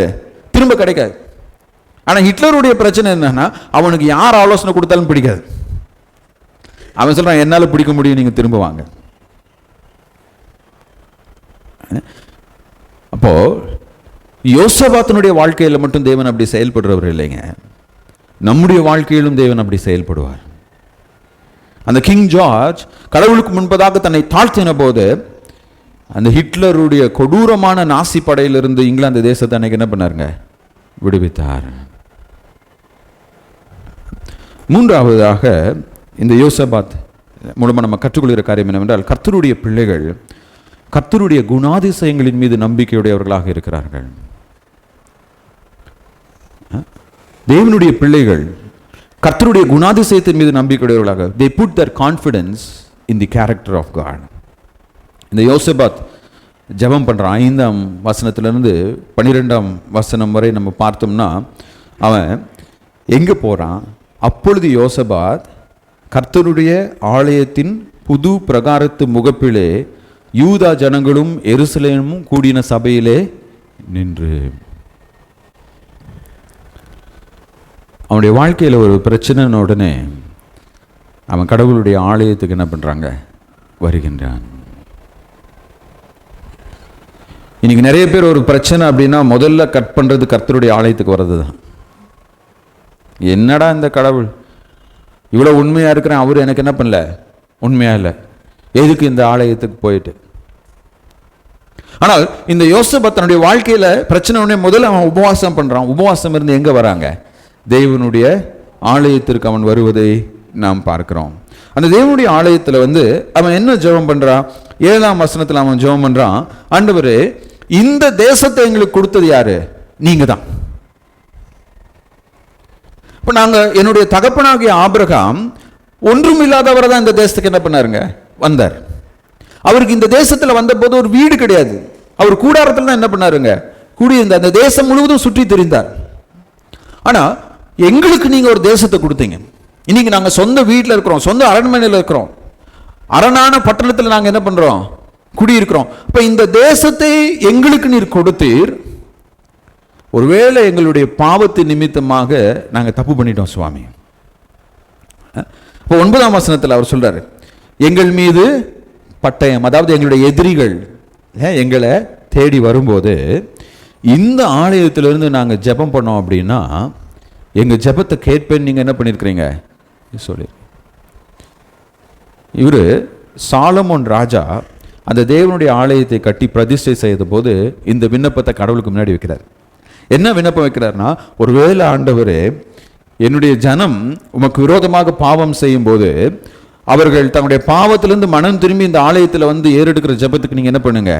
திரும்ப கிடைக்காது. ஆனா ஹிட்லருடைய பிரச்சனை என்னன்னா, அவனுக்கு யார் ஆலோசனை கொடுத்தாலும் பிடிக்காது. அவன் சொல்றான், என்னால பிடிக்க முடியும், நீங்க திரும்ப வாங்க. அப்போ யோசபாத்தினுடைய வாழ்க்கையில மட்டும் தேவன் அப்படி செயல்படுறவர் இல்லைங்க, நம்முடைய வாழ்க்கையிலும் தேவன் அப்படி செயல்படுவார். அந்த கிங் ஜார்ஜ் கடவுளுக்கு முன்பதாக தன்னை தாழ்த்தின போது அந்த ஹிட்லருடைய கொடூரமான நாசி படையிலிருந்து இங்கிலாந்து தேசத்தை அன்னைக்கு என்ன பண்ணாருங்க, விடுவித்தார். மூன்றாவதாக இந்த யோசபாத் மூலமாக நம்ம கற்றுக்கொள்கிற காரியம் என்னவென்றால், கர்த்தருடைய பிள்ளைகள் கர்த்தருடைய குணாதிசயங்களின் மீது நம்பிக்கையுடையவர்களாக இருக்கிறார்கள். தேவனுடைய பிள்ளைகள் கர்த்தருடைய குணாதிசயத்தின் மீது நம்பிக்கையுடையவர்களாக, they put their confidence in the character of God. இந்த யோசபாத் ஜெபம் பண்றான். 5ஆம் வசனத்திலிருந்து 12ஆம் வசனம் வரை நம்ம பார்த்தோம்னா அவன் எங்க போறான், அப்பொழுது யோசபாத் கர்த்தருடைய ஆலயத்தின் புது பிரகாரத்து முகப்பிலே யூதா ஜனங்களும் எருசலேமும் கூடின சபையிலே நின்று. அவனுடைய வாழ்க்கையில் ஒரு பிரச்சனைன உடனே அவன் கடவுளுடைய ஆலயத்துக்கு என்ன பண்றாங்க, வருகின்றான். இன்னைக்கு நிறைய பேர் ஒரு பிரச்சனை அப்படின்னா முதல்ல கட் பண்றது கர்த்தருடைய ஆலயத்துக்கு வர்றது தான். என்னடா இந்த கடவுள் இவ்வளோ உண்மையா இருக்கிறேன், அவரு எனக்கு என்ன பண்ணல, உண்மையா இல்லை, எதுக்கு இந்த ஆலயத்துக்கு போயிட்டு. ஆனால் இந்த யோசபாத்தினுடைய வாழ்க்கையில பிரச்சனை உடனே முதல்ல அவன் உபவாசம் பண்றான். உபவாசம் இருந்து எங்க வராங்க, தேவனுடைய ஆலயத்திற்கு அவன் வருவதை நாம் பார்க்கிறோம். அந்த தேவனுடைய ஆலயத்தில் வந்து அவன் என்ன ஜெபம் பண்றான், 7ஆம் வசனத்தில் அவன் ஜெபம் பண்றான், ஆண்டவரே இந்த தேசத்தை எங்களுக்கு கொடுத்தது யாரு, நீங்க தான். இப்ப நாங்க, என்னுடைய தகப்பனாகிய ஆபிரகாம் ஒன்றும் இல்லாதவரை தான் இந்த தேசத்துக்கு என்ன பண்ணாருங்க, வந்தார். அவருக்கு இந்த தேசத்துல வந்த போது ஒரு வீடு கிடையாது, அவர் கூடாரத்தில் தான் என்ன பண்ணாருங்க, கூடியிருந்தார். அந்த தேசம் முழுவதும் சுற்றி திரிந்தார். ஆனா எங்களுக்கு நீங்க ஒரு தேசத்தை கொடுத்தீங்க. இன்னைக்கு நாங்க சொந்த வீட்டில் இருக்கிறோம், சொந்த அரண்மனையில் இருக்கிறோம், அரணான பட்டணத்தில் நாங்க என்ன பண்றோம், குடியிருக்கிறோம். அப்ப இந்த தேசத்தை எங்களுக்கு நீர் கொடுத்தீர், ஒருவேளை எங்களுடைய பாவத்தின் நிமித்தமாக நாங்க தப்பு பண்ணிட்டோம் சுவாமி. இப்போ 9ஆம் வசனத்தில் அவர் சொல்றாரு, எங்கள் மீது பட்டயம், அதாவது எங்களுடைய எதிரிகள் எங்களை தேடி வரும்போது இந்த ஆலயத்திலிருந்து நாங்க ஜெபம் பண்ணோம் அப்படின்னா எங்க ஜெபத்தை கேட்பேன்னு நீங்க என்ன பண்ணிருக்கிறீங்க சொல்லி. இவரு சாலமோன் ராஜா அந்த தேவனுடைய ஆலயத்தை கட்டி பிரதிஷ்டை செய்த போது இந்த விண்ணப்பத்தை கடவுளுக்கு முன்னாடி வைக்கிறார். என்ன விண்ணப்பம் வைக்கிறார்னா, ஒருவேளை ஆண்டவரே, என்னுடைய ஜனம் உமக்கு விரோதமாக பாவம் செய்யும் போது அவர்கள் தங்களுடைய பாவத்திலிருந்து மனம் திரும்பி இந்த ஆலயத்தில் வந்து ஏறெடுக்கிற ஜெபத்துக்கு நீங்க என்ன பண்ணுங்க.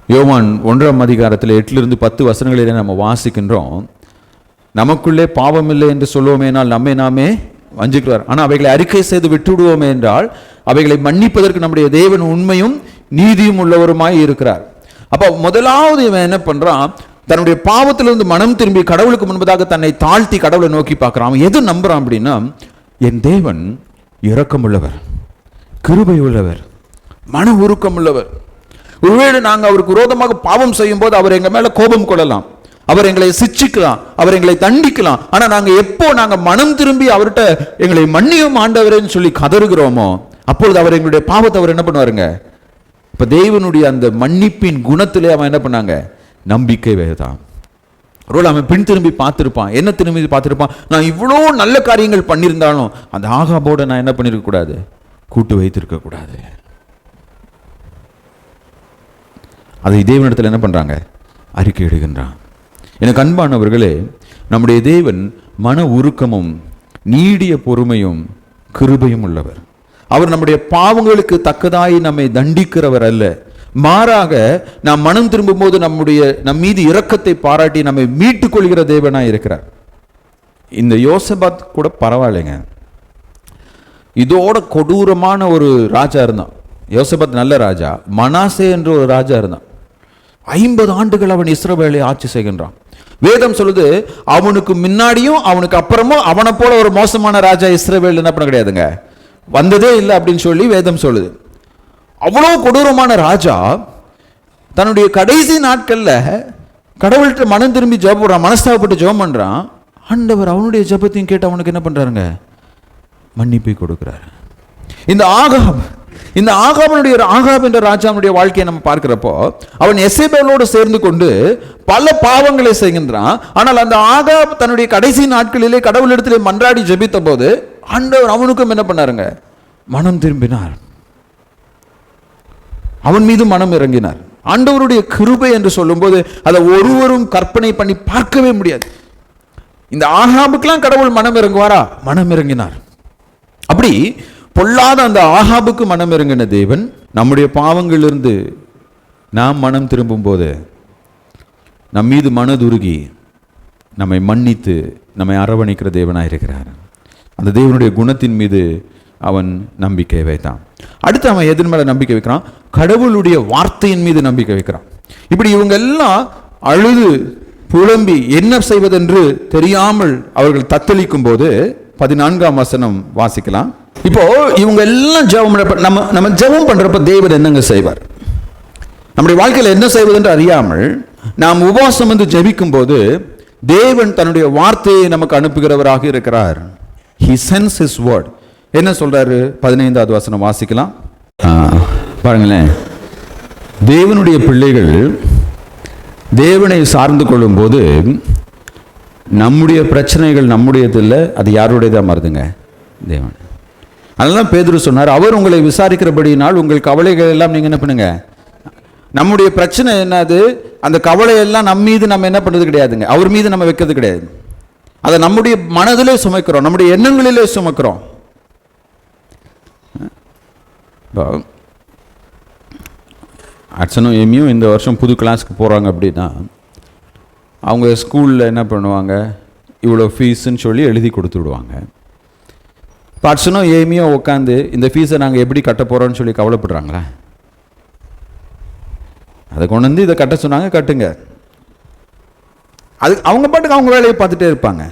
யோவான் 1:8 8-10 வசனங்களிலே நம்ம வாசிக்கின்றோம். நமக்குள்ளே பாவம் இல்லை என்று சொல்லுவோமேனால் நம்மை நாமே வஞ்சிக்கிறார். ஆனால் அவைகளை அறிக்கை செய்து விட்டுவிடுவோமே என்றால் அவைகளை மன்னிப்பதற்கு நம்முடைய தேவன் உண்மையும் நீதியும் உள்ளவருமாய் இருக்கிறார். அப்போ முதலாவது இவன் என்ன பண்றான், தன்னுடைய பாவத்திலிருந்து மனம் திரும்பி கடவுளுக்கு முன்பதாக தன்னை தாழ்த்தி கடவுளை நோக்கி பார்க்கிறான். அவன் எது நம்புறான் அப்படின்னா, என் தேவன் இரக்கம் உள்ளவர், கிருபை உள்ளவர், மன உருக்கம் உள்ளவர். ஒருவேளை நாங்கள் அவருக்கு விரோதமாக பாவம் செய்யும் போது அவர் எங்க மேல கோபம் கொள்ளலாம், அவர் எங்களை சிட்சிக்கலாம், அவர் எங்களை தண்டிக்கலாம். ஆனா நாங்க எப்போ நாங்க மனம் திரும்பி அவர்கிட்ட எங்களை மன்னியும் ஆண்டவரேன்னு சொல்லி கதறுகிறோமோ அப்பொழுது அவர் எங்களுடைய பாவத்தை அவர் என்ன பண்ணுவாருங்க. இப்ப தேவனுடைய அந்த மன்னிப்பின் குணத்திலே அவன் என்ன பண்ணாங்க, நம்பிக்கை வைத்தான். ஒருவேளை அவன் பின் திரும்பி பார்த்திருப்பான். என்ன திரும்பி பார்த்திருப்பான், நான் இவ்வளோ நல்ல காரியங்கள் பண்ணியிருந்தாலும் அந்த ஆகாபோட நான் என்ன பண்ணிருக்க கூடாது, கூட்டு வைத்திருக்க கூடாது. அதை தேவனிடத்தில் என்ன பண்றாங்க, அறிக்கை இடுகின்றான். எனக்கு அன்பானவர்களே, நம்முடைய தேவன் மன உருக்கமும் நீடிய பொறுமையும் கிருபையும் உள்ளவர். அவர் நம்முடைய பாவங்களுக்கு தக்கதாய் நம்மை தண்டிக்கிறவர் அல்ல. மாறாக நாம் மனம் திரும்பும் போது நம் மீது இரக்கத்தை பாராட்டி நம்மை மீட்டுக் கொள்கிற தேவனாய் இருக்கிறார். இந்த யோசபாத் கூட பரவாயில்லைங்க, இதோட கொடூரமான ஒரு ராஜா இருந்தான். யோசபாத் நல்ல ராஜா. மனாசே என்ற ஒரு ராஜா இருந்தான். 50 ஆண்டுகள் அவன் இஸ்ரவேலை ஆட்சி செய்கின்றான். வேதம் சொல்லுது, அவனுக்கு முன்னாடியும் அவனுக்கு அப்புறமும் அவனை போல ஒரு மோசமான ராஜா இஸ்ரவேல் என்ன பண்ண கிடையாதுங்க, வந்ததே இல்லை அப்படின்னு சொல்லி வேதம் சொல்லுது. அவ்வளோ கொடூரமான ராஜா தன்னுடைய கடைசி நாட்கள்ல கடவுள்கிட்ட மனம் திரும்பி ஜெபம் பண்றான், மனஸ்தாபப்பட்டு ஜெபம் பண்றான். ஆண்டவர் அவனுடைய ஜெபத்தையும் கேட்டு அவனுக்கு என்ன பண்றாருங்க, மன்னிப்பை கொடுக்கிறார். இந்த ஆகாப் என்ற ராஜாவுடைய வாழ்க்கையை நம்ம பார்க்கிறப்போ அவன் எசேபேலோடு சேர்ந்து கொண்டு பல பாவங்களை செய்கின்றான். ஆனால் அந்த ஆகாப் தன்னுடைய கடைசி நாட்களிலே கடவுளிடத்திலே மன்றாடி ஜெபித்த போது ஆண்டவர் அவனுக்கும் என்ன பண்ணாருங்க, மனம் திரும்பினார், அவன் மீது மனம் இறங்கினார். ஆண்டவருடைய கிருபை என்று சொல்லும் போது அதை ஒருவரும் கற்பனை பண்ணி பார்க்கவே முடியாது. இந்த ஆகாபுக்கெல்லாம் கடவுள் மனம் இறங்குவாரா, மனம் இறங்கினார். அப்படி பொல்லாத அந்த ஆகாபுக்கு மனம் இறங்கின தேவன் நம்முடைய பாவங்களிலிருந்து நாம் மனம் திரும்பும் போது நம் மீது மனதுருகி நம்மை மன்னித்து நம்மை அரவணைக்கிற தேவனாக இருக்கிறார். அந்த தேவனுடைய குணத்தின் மீது அவன் நம்பிக்கை வைத்தான். அடுத்து அவன் எதன் மேல நம்பிக்கை வைக்கிறான், கடவுளுடைய வார்த்தையின் மீது நம்பிக்கை வைக்கிறான். இப்படி இவங்க எல்லாம் அழுது புலம்பி என்ன செய்வதென்று தெரியாமல் அவர்கள் தத்தளிக்கும் போது 14ஆம் வசனம் வாசிக்கலாம். இப்போ இவங்க எல்லாம் நம்ம ஜெபம் பண்றப்ப தேவன் என்னங்க செய்வார், நம்முடைய வாழ்க்கையில் என்ன செய்வதென்று அறியாமல் நாம் உபவாசம் வந்து ஜெபிக்கும் போது தேவன் தன்னுடைய வார்த்தையை நமக்கு அனுப்புகிறவராக இருக்கிறார். He sends his word. என்ன சொல்றாரு, 15வது வசனம் வாசிக்கலாம். பாருங்களேன், தேவனுடைய பிள்ளைகள் தேவனை சார்ந்து கொள்ளும் போது நம்முடைய பிரச்சனைகள் நம்முடையது இல்லை, அது யாருடையதா மாறுதுங்க, தேவன். அதனால பேதுரு சொன்னார், அவர் உங்களை விசாரிக்கிறபடினால் உங்கள் கவலைகள் எல்லாம் நீங்க என்ன பண்ணுங்க. நம்முடைய பிரச்சனை என்னது, அந்த கவலையெல்லாம் நம்ம மீது நம்ம என்ன பண்றது கிடையாதுங்க, அவர் மீது நம்ம வைக்கிறது கிடையாது. அதை நம்முடைய மனதிலே சுமக்கிறோம், நம்முடைய எண்ணங்களிலே சுமக்கிறோம். அட்சனும் எம்மியும் இந்த வருஷம் புது கிளாஸ்க்கு போகிறாங்க அப்படின்னா அவங்க ஸ்கூலில் என்ன பண்ணுவாங்க, இவ்வளோ ஃபீஸுன்னு சொல்லி எழுதி கொடுத்து விடுவாங்க. இப்போ அட்சனும் ஏமியும் உட்காந்து இந்த ஃபீஸை நாங்கள் எப்படி கட்ட போகிறோன்னு சொல்லி கவலைப்படுறாங்களா, அதை கொண்டு வந்து இதை கட்ட சொன்னாங்க, கட்டுங்க. அது அவங்க பாட்டுக்கு அவங்க வேலையை பார்த்துட்டே இருப்பாங்க.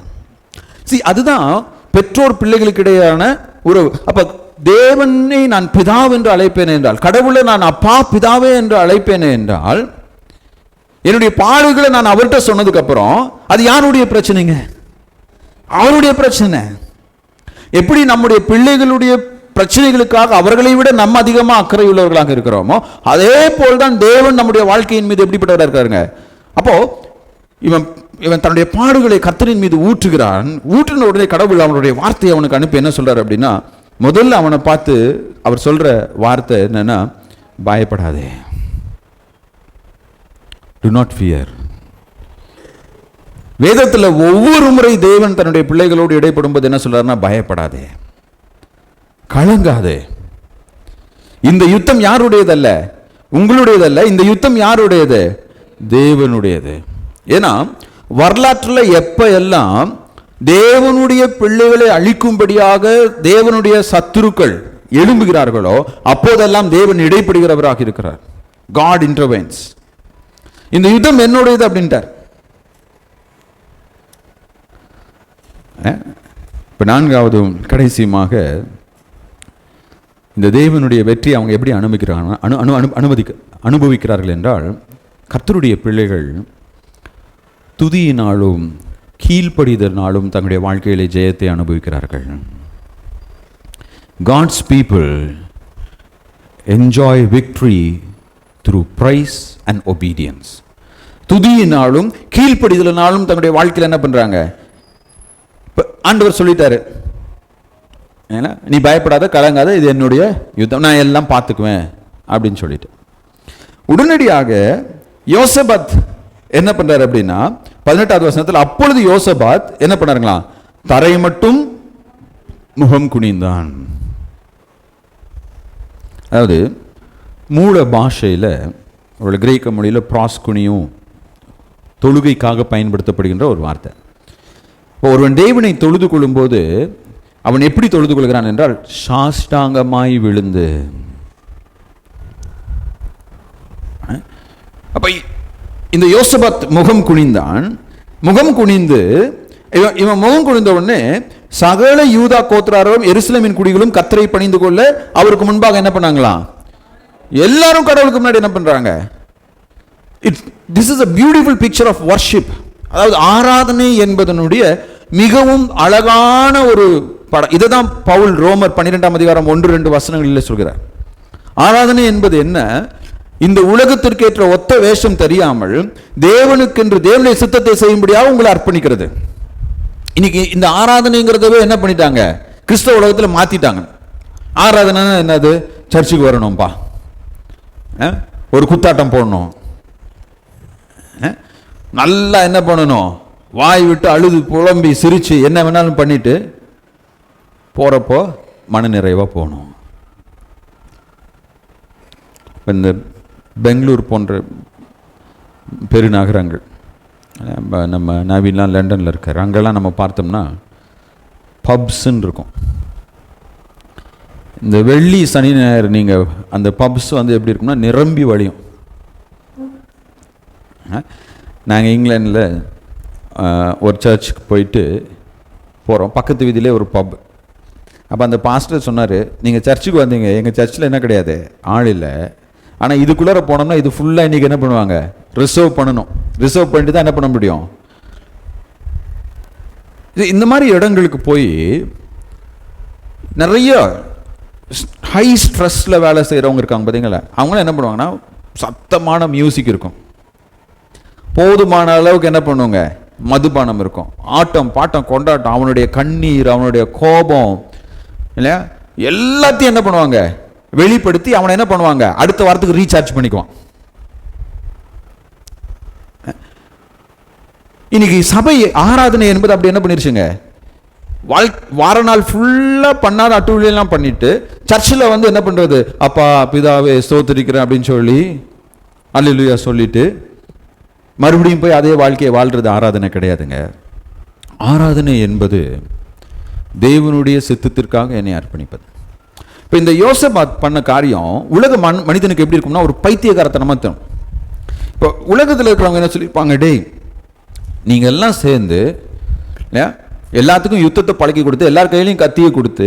அதுதான் பெற்றோர் பிள்ளைகளுக்கு இடையான உறவு. அப்போ தேவனை நான் பிதாவென்று என்று அழைப்பேன் என்றால், கடவுளை நான் அப்பா பிதாவே என்று அழைப்பேன் என்றால், என்னுடைய பாடுகளை நான் அவர்கிட்ட சொன்னதுக்கு அப்புறம் அது யாருடைய பிரச்சனைங்க, அவருடைய பிரச்சனை. எப்படி நம்முடைய பிள்ளைகளுடைய பிரச்சனைகளுக்காக அவர்களை விட நம்ம அதிகமாக அக்கறை உள்ளவர்களாக இருக்கிறோமோ அதே போல்தான் தேவன் நம்முடைய வாழ்க்கையின் மீது எப்படிப்பட்டவராக இருக்காருங்க. அப்போ இவன் தன்னுடைய பாடுகளை கர்த்தரின் மீது ஊற்றுகிறான். ஊற்றின உடனே கடவுள் அவனுடைய வார்த்தையை அவனுக்கு அனுப்பி என்ன சொல்றாரு அப்படின்னா, முதல்ல அவனை பார்த்து அவர் சொல்ற வார்த்தை என்னன்னா, பயப்படாதே, do not fear. வேதத்தில் ஒவ்வொரு முறை தேவன் தன்னுடைய பிள்ளைகளோடு இடைப்படும் போது என்ன சொல்றாருன்னா, பயப்படாதே, கலங்காதே. இந்த யுத்தம் யாருடையதல்ல, உங்களுடையதல்ல. இந்த யுத்தம் யாருடையது? தேவனுடையது. ஏன்னா வரலாற்றில் எப்ப எல்லாம் தேவனுடைய பிள்ளைகளை அழிக்கும்படியாக தேவனுடைய சத்துருக்கள் எழும்புகிறார்களோ அப்போதெல்லாம் தேவன் இடைப்படுகிறவராக இருக்கிறார். God intervenes. இந்த யுத்தம் என்னுடையது அப்படின்ட்டார். இப்ப நான்காவது கடைசியாக இந்த தேவனுடைய வெற்றி அவங்க எப்படி அனுபவிக்கிறார்கள் என்றால், கர்த்தருடைய பிள்ளைகள் துதியினாலும் கீழ்ப்படிதலினாலும் தங்களுடைய வாழ்க்கையிலே ஜெயத்தை அனுபவிக்கிறார்கள். God's people enjoy victory through praise and obedience. துதியினாலும் கீழ்ப்படிதலினாலும் தங்களுடைய வாழ்க்கையில் என்ன பண்றாங்க? ஆண்டவர் சொல்லிட்டாரு, நீ பயப்படாத, கலங்காத, இது என்னுடைய யுத்தம், நான் எல்லாம் பார்த்துக்குவேன் அப்படின்னு சொல்லிட்டு. உடனடியாக யோசபாத் என்ன பண்றாரு அப்படின்னா, 18வது வசனத்தில், அப்பொழுது யோசபாத் என்ன பண்ணாருங்களா? தரை மட்டும் முகம் குனிந்தான். அதாவது மூல பாஷையில், அவருடைய கிரேக்க மொழியில் ப்ராஸ்குனியும் தொழுகைக்காக பயன்படுத்தப்படுகின்ற ஒரு வார்த்தை. ஒருவன் தேவனை தொழுது கொள்ளும்போது அவன் எப்படி தொழுது கொள்கிறான் என்றால், சாஷ்டாங்கமாய் விழுந்து. அப்ப இந்த யோசபாத் முகம் குனிந்தான். முகம் குனிந்து இவன் முகம் குனிந்த உடனே சகல யூதா கோத்திராரும் எருசலேமின் குடிகளும் கர்த்தரை பணிந்து கொள்ள அவருக்கு முன்பாக என்ன பண்ணாங்களாம்? எல்லாரும் கடவுளுக்கு முன்னாடி என்ன பண்றாங்க? This is a beautiful picture of worship. அதாவது ஆராதனை என்பதனுடைய மிகவும் அழகான ஒரு படம். இதுதான் பவுல் ரோமர் 12ஆம் அதிகாரம் 1-2 வசனங்களில் சொல்கிறார். ஆராதனை என்பது என்ன? இந்த உலகத்திற்கேற்ற ஒத்த வேஷம் தெரியாமல் தேவனுக்கென்று தேவனுடைய சித்தத்தை செய்யும்படியாக உங்களை அர்ப்பணிக்கிறது. இன்னைக்கு இந்த ஆராதனைங்கிறதவே என்ன பண்ணிட்டாங்க? கிறிஸ்தவ உலகத்தில் மாத்திட்டாங்க. ஆராதனை என்னது? சர்ச்சுக்கு வரணும்பா, ஒரு குத்தாட்டம் போடணும், நல்லா என்ன பண்ணணும், வாய் விட்டு அழுது புலம்பி சிரிச்சு என்ன வேணாலும் பண்ணிட்டு போறப்போ மன நிறைவா போகணும். இந்த பெங்களூர் போன்ற பெருநகரங்கள், நம்ம நவீன்லாம் லண்டனில் இருக்கார், அங்கெல்லாம் நம்ம பார்த்தோம்னா பப்ஸ்ன்னு இருக்கும். இந்த வெள்ளி சனி ஞாயிறு நீங்கள் அந்த பப்ஸ் வந்து எப்படி இருக்கும்னா நிரம்பி வழியும். நாங்கள் இங்கிலாண்டில் ஒரு சர்ச்சுக்கு போயிட்டு போகிறோம், பக்கத்து வீதியிலே ஒரு பப். அப்போ அந்த பாஸ்டர் சொன்னார், நீங்கள் சர்ச்சுக்கு வந்தீங்க, எங்கள் சர்ச்சில் என்ன கிடையாது, ஆள் இல்லை, ஆனால் இதுக்குள்ளார போனோம்னா இது ஃபுல்லாக இன்றைக்கி என்ன பண்ணுவாங்க, ரிசர்வ் பண்ணணும், ரிசர்வ் பண்ணிட்டு தான் என்ன பண்ண முடியும். இந்த மாதிரி இடங்களுக்கு போய் நிறைய ஹை ஸ்ட்ரெஸ்ஸில் வேலை செய்கிறவங்க இருக்காங்க பார்த்தீங்களா, அவங்களும் என்ன பண்ணுவாங்கன்னா சத்தமான மியூசிக் இருக்கும், போதுமான அளவுக்கு என்ன பண்ணுவாங்க மதுபானம் இருக்கும், ஆட்டம் பாட்டம் கொண்டாட்டம், அவனுடைய கண்ணீர் அவனுடைய கோபம் இல்லையா எல்லாத்தையும் என்ன பண்ணுவாங்க வெளிப்படுத்தி அவனை என்ன பண்ணுவாங்க அடுத்த வாரத்துக்கு ரீசார்ஜ் பண்ணிக்குவான். இன்னைக்கு சபை ஆராதனை என்பது அப்படி என்ன பண்ணிருச்சுங்க, வார நாள் ஃபுல்லா பண்ணாத அட்டூழியெல்லாம் பண்ணிட்டு சர்ச்சில் வந்து என்ன பண்றது, அப்பா பிதாவே ஸ்தோத்திரிக்கிறேன் அப்படின்னு சொல்லி அல்லேலூயா சொல்லிட்டு மறுபடியும் போய் அதே வாழ்க்கையை வாழ்றது ஆராதனை கிடையாதுங்க. ஆராதனை என்பது தேவனுடைய சித்தத்திற்காக என்னை அர்ப்பணிப்பது. இப்போ இந்த யோசபாத் பண்ண காரியம் உலக மனிதனுக்கு எப்படி இருக்கும்னா ஒரு பைத்தியகாரத்தனமாக தரும். இப்போ உலகத்தில் இருக்கிறவங்க என்ன சொல்லியிருப்பாங்க, டேய் நீங்கள் எல்லாம் சேர்ந்து எல்லாத்துக்கும் யுத்தத்தை பழக்கி கொடுத்து எல்லார் கையிலையும் கத்தியை கொடுத்து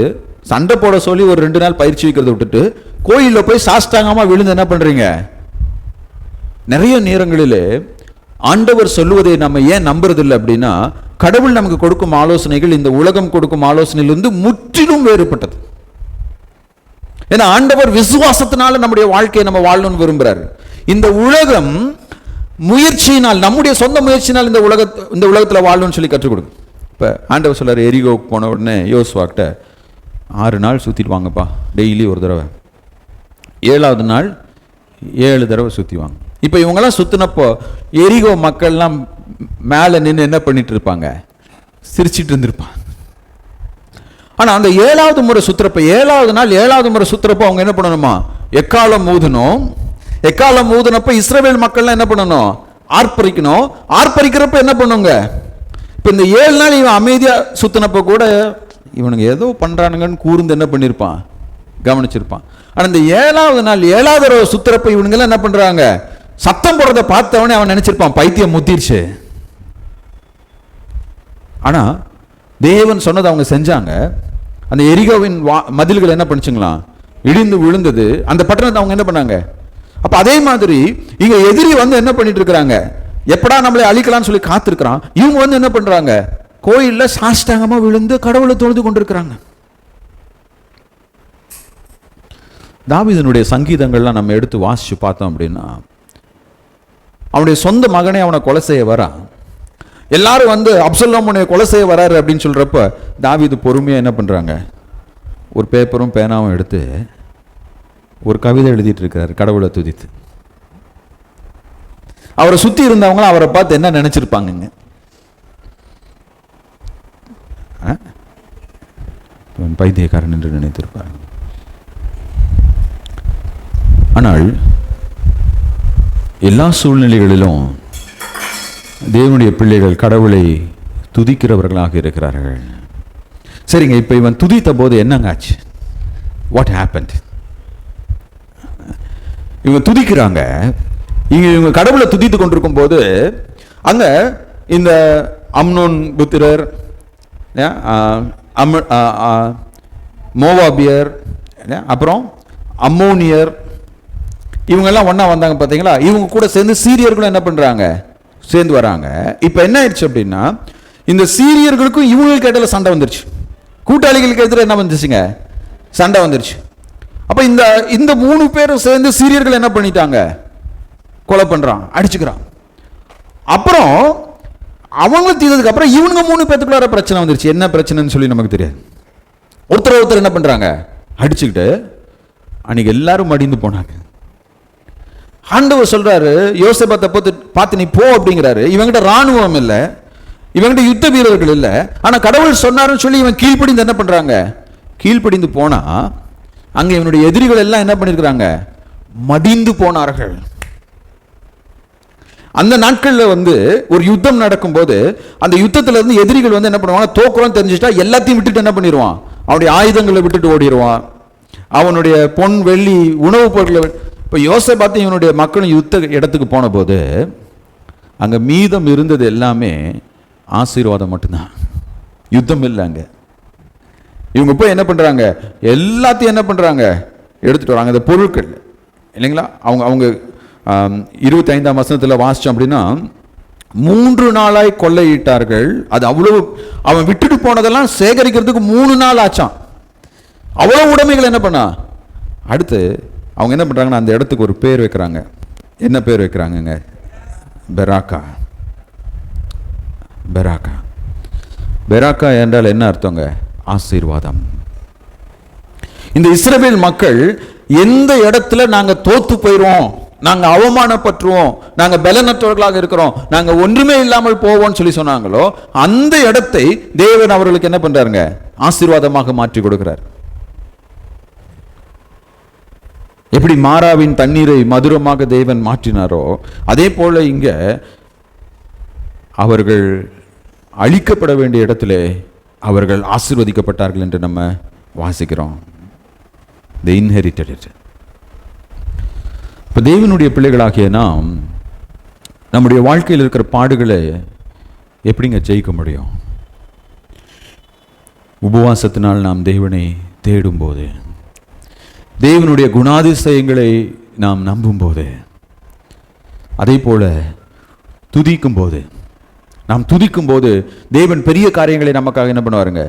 சண்டை போட சொல்லி ஒரு 2 நாள் பயிற்சி வைக்கிறத விட்டுட்டு கோயிலில் போய் சாஷ்டாங்கமாக விழுந்து என்ன பண்ணுறீங்க. நிறைய நேரங்களில் ஆண்டவர் சொல்லுவதை நம்ம ஏன் நம்புறதில்லை அப்படின்னா, கடவுள் நமக்கு கொடுக்கும் ஆலோசனைகள் இந்த உலகம் கொடுக்கும் ஆலோசனையிலிருந்து முற்றிலும் வேறுபட்டது. ஏன்னா ஆண்டவர் விசுவாசத்தினால நம்முடைய வாழ்க்கையை நம்ம வாழணும்னு விரும்புறாரு. இந்த உலகம் முயற்சியினால், நம்முடைய சொந்த முயற்சியினால் இந்த உலகத்தில் வாழணும்னு சொல்லி கற்றுக் கொடுக்கும். இப்போ ஆண்டவர் சொல்றாரு, எரிகோவுக்கு போன உடனே யோசுவாக்கிட்ட 6 நாள் சுற்றிட்டு வாங்கப்பா, டெய்லி ஒரு தடவை. 7வது நாள் 7 தடவை சுற்றி வாங்க. இப்போ இவங்கெல்லாம் சுற்றினப்போ எரிகோ மக்கள்லாம் மேலே நின்று என்ன பண்ணிட்டு இருப்பாங்க? சிரிச்சிட்டு இருந்திருப்பாங்க. ஆனால் அந்த 7வது முறை சுற்றுறப்ப, 7வது நாள் 7வது முறை சுற்றுறப்போ அவங்க என்ன பண்ணணுமா? எக்காலம் ஊதணும். எக்காலம் ஊதுனப்ப இஸ்ரவேல் மக்கள்லாம் என்ன பண்ணணும்? ஆர்ப்பரிக்கணும். ஆர்ப்பரிக்கிறப்ப என்ன பண்ணுங்க? இப்போ இந்த 7 நாள் இவன் அமைதியாக சுற்றினப்போ கூட இவனுங்க ஏதோ பண்ணுறானுங்கன்னு கூர்ந்து என்ன பண்ணியிருப்பான்? கவனிச்சிருப்பான். ஆனால் இந்த 7வது நாள் 7வது தடவை சுற்றுறப்ப இவனுங்கெல்லாம் என்ன பண்ணுறாங்க? சத்தம் போடுறதை பார்த்தவனே அவன் நினச்சிருப்பான் பைத்தியம் முத்திருச்சு. ஆனால் தேவன் சொன்னதை அவங்க செஞ்சாங்க. அந்த எரிகோவின் மதில்கள் என்ன பண்ணுச்சுங்களாம்? இடிந்து விழுந்தது. அந்த பட்டணத்தை அவங்க என்ன பண்ணாங்க? அப்ப அதே மாதிரி இங்க எதிரி வந்து என்ன பண்ணிட்டு இருக்கிறாங்க? எப்படா நம்மளை அழிக்கலாம்னு சொல்லி காத்திருக்கிறான். இவங்க வந்து என்ன பண்றாங்க? கோயில்ல சாஷ்டாங்கமா விழுந்து கடவுளை தொழுது கொண்டிருக்கிறாங்க. தாவீதுனுடைய சங்கீதங்கள்லாம் நம்ம எடுத்து வாசிச்சு பார்த்தோம் அப்படின்னா, அவனுடைய சொந்த மகனே அவனை கொலை செய்ய வரான். எல்லாரும் வந்து அப்சலோம் உன்னை கொலை செய்ய வராரு அப்படின்னு சொல்றப்ப தாவீது பொறுமையா என்ன பண்றாங்க? ஒரு பேப்பரும் பேனாவும் எடுத்து ஒரு கவிதை எழுதிட்டு இருக்காரு, கடவுளை துதித்து. அவரை சுத்தி இருந்தவங்களும் அவரை பார்த்து என்ன நினைச்சிருப்பாங்க? பைத்தியக்காரன் என்று நினைத்திருப்பாங்க. ஆனால் எல்லா சூழ்நிலைகளிலும் தேவனுடைய பிள்ளைகள் கடவுளை துதிக்கிறவர்களாக இருக்கிறார்கள். சரிங்க, இப்ப இவன் துதித்த போது என்னங்க ஆச்சு? What happened? இவங்க துதிக்கிறாங்க. இவங்க கடவுளை துதித்து கொண்டிருக்கும் போது அங்க இந்த அம்னோன் புத்திரர், மோவாபியர், அப்புறம் அம்மோனியர், இவங்கெல்லாம் ஒன்றா வந்தாங்க பார்த்தீங்களா? இவங்க கூட சேர்ந்து சீரியர்களும் என்ன பண்ணுறாங்க? சேர்ந்து வராங்க. இப்போ என்ன ஆயிடுச்சு அப்படின்னா, இந்த சீரியர்களுக்கும் இவங்களுக்கு இடையில சண்டை வந்துருச்சு. கூட்டாளிகளுக்கு எதிராக என்ன வந்துச்சுங்க? சண்டை வந்துருச்சு. அப்போ இந்த 3 பேரும் சேர்ந்து சீரியர்கள் என்ன பண்ணிட்டாங்க? கொலை பண்ணுறான், அடிச்சுக்கிறான். அப்புறம் அவங்க தீர்ந்ததுக்கு அப்புறம் இவங்க 3 பேத்துக்குள்ளார பிரச்சனை வந்துருச்சு. என்ன பிரச்சனைன்னு சொல்லி நமக்கு தெரியாது. ஒருத்தர் என்ன பண்ணுறாங்க? அடிச்சுக்கிட்டு அன்னைக்கு எல்லாரும் மடிந்து போனாங்க. ஆண்டவர் சொல்றாரு, யோசேப்பை பார்த்து நீ போ அப்படிங்கிறாரு. இவங்கிட்ட ராணுவம் இல்லை, இவங்கிட்ட யுத்த வீரர்கள் இல்லை. ஆனால் கடவுள் சொன்னாருன்னு சொல்லி இவன் கீழ்ப்படிந்து என்ன பண்றாங்க? கீழ்ப்படிந்து போனா அங்க இவனுடைய எதிரிகள் எல்லாம் என்ன பண்ணிருக்கிறாங்க? மடிந்து போனார்கள். அந்த நாட்களில் வந்து ஒரு யுத்தம் நடக்கும் போது அந்த யுத்தத்துல இருந்து எதிரிகள் வந்து என்ன பண்ணுவாங்க? தோக்குறோம் தெரிஞ்சுட்டா எல்லாத்தையும் விட்டுட்டு என்ன பண்ணிடுவான்? அவனுடைய ஆயுதங்களை விட்டுட்டு ஓடிடுவான். அவனுடைய பொன் வெள்ளி உணவுப் பொருட்களை. இப்போ யோசேப்பு இவனுடைய மக்களும் யுத்த இடத்துக்கு போன போது அங்க மீதம் இருந்தது எல்லாமே ஆசீர்வாதம் மட்டும்தான், யுத்தம் இல்லை. அங்க இவங்க போய் என்ன பண்றாங்க? எல்லாத்தையும் என்ன பண்றாங்க? எடுத்துட்டு வராங்க, அந்த பொருட்கள் இல்லைங்களா? அவங்க 25ஆம் வசனத்தில் வாசிச்சோம் அப்படின்னா, 3 நாளாய் கொள்ளையிட்டார்கள். அது அவ்வளவு, அவன் விட்டுட்டு போனதெல்லாம் சேகரிக்கிறதுக்கு 3 நாள் ஆச்சான். அவ்வளவு உடைமைகள் என்ன பண்ணா? அடுத்து அவங்க என்ன பண்றாங்கன்னா, அந்த இடத்துக்கு ஒரு பேர் வைக்கிறாங்க. என்ன பேர் வைக்கிறாங்க? பெராக்கா. பெராக்கா. பெராக்கா என்றால் என்ன அர்த்தங்க? ஆசீர்வாதம். இந்த இஸ்ரவேல் மக்கள் எந்த இடத்துல நாங்க தோத்து போயிடுவோம், நாங்க அவமானப்பட்டுருவோம், நாங்க பலனற்றவர்களாக இருக்கிறோம், நாங்க ஒன்றுமே இல்லாமல் போவோம் சொல்லி சொன்னாங்களோ, அந்த இடத்தை தேவன் அவர்களுக்கு என்ன பண்றாருங்க? ஆசீர்வாதமாக மாற்றி கொடுக்கிறார். எப்படி மாறாவின் தண்ணீரை மதுரமாக தேவன் மாற்றினாரோ, அதே போல இங்க அவர்கள் அழிக்கப்பட வேண்டிய இடத்திலே அவர்கள் ஆசீர்வதிக்கப்பட்டார்கள் என்று நம்ம வாசிக்கிறோம். They inherited it. இப்போ தேவனுடைய பிள்ளைகளாகிய நாம் நம்முடைய வாழ்க்கையில் இருக்கிற பாடுகளை எப்படிங்க ஜெயிக்க முடியும்? உபவாசத்தினால் நாம் தேவனை தேடும் போது, தேவனுடைய குணாதிசயங்களை நாம் நம்பும் போது, அதே போல துதிக்கும் போது, நாம் துதிக்கும் போது தேவன் பெரிய காரியங்களை நமக்காக என்ன பண்ணுவாருங்க?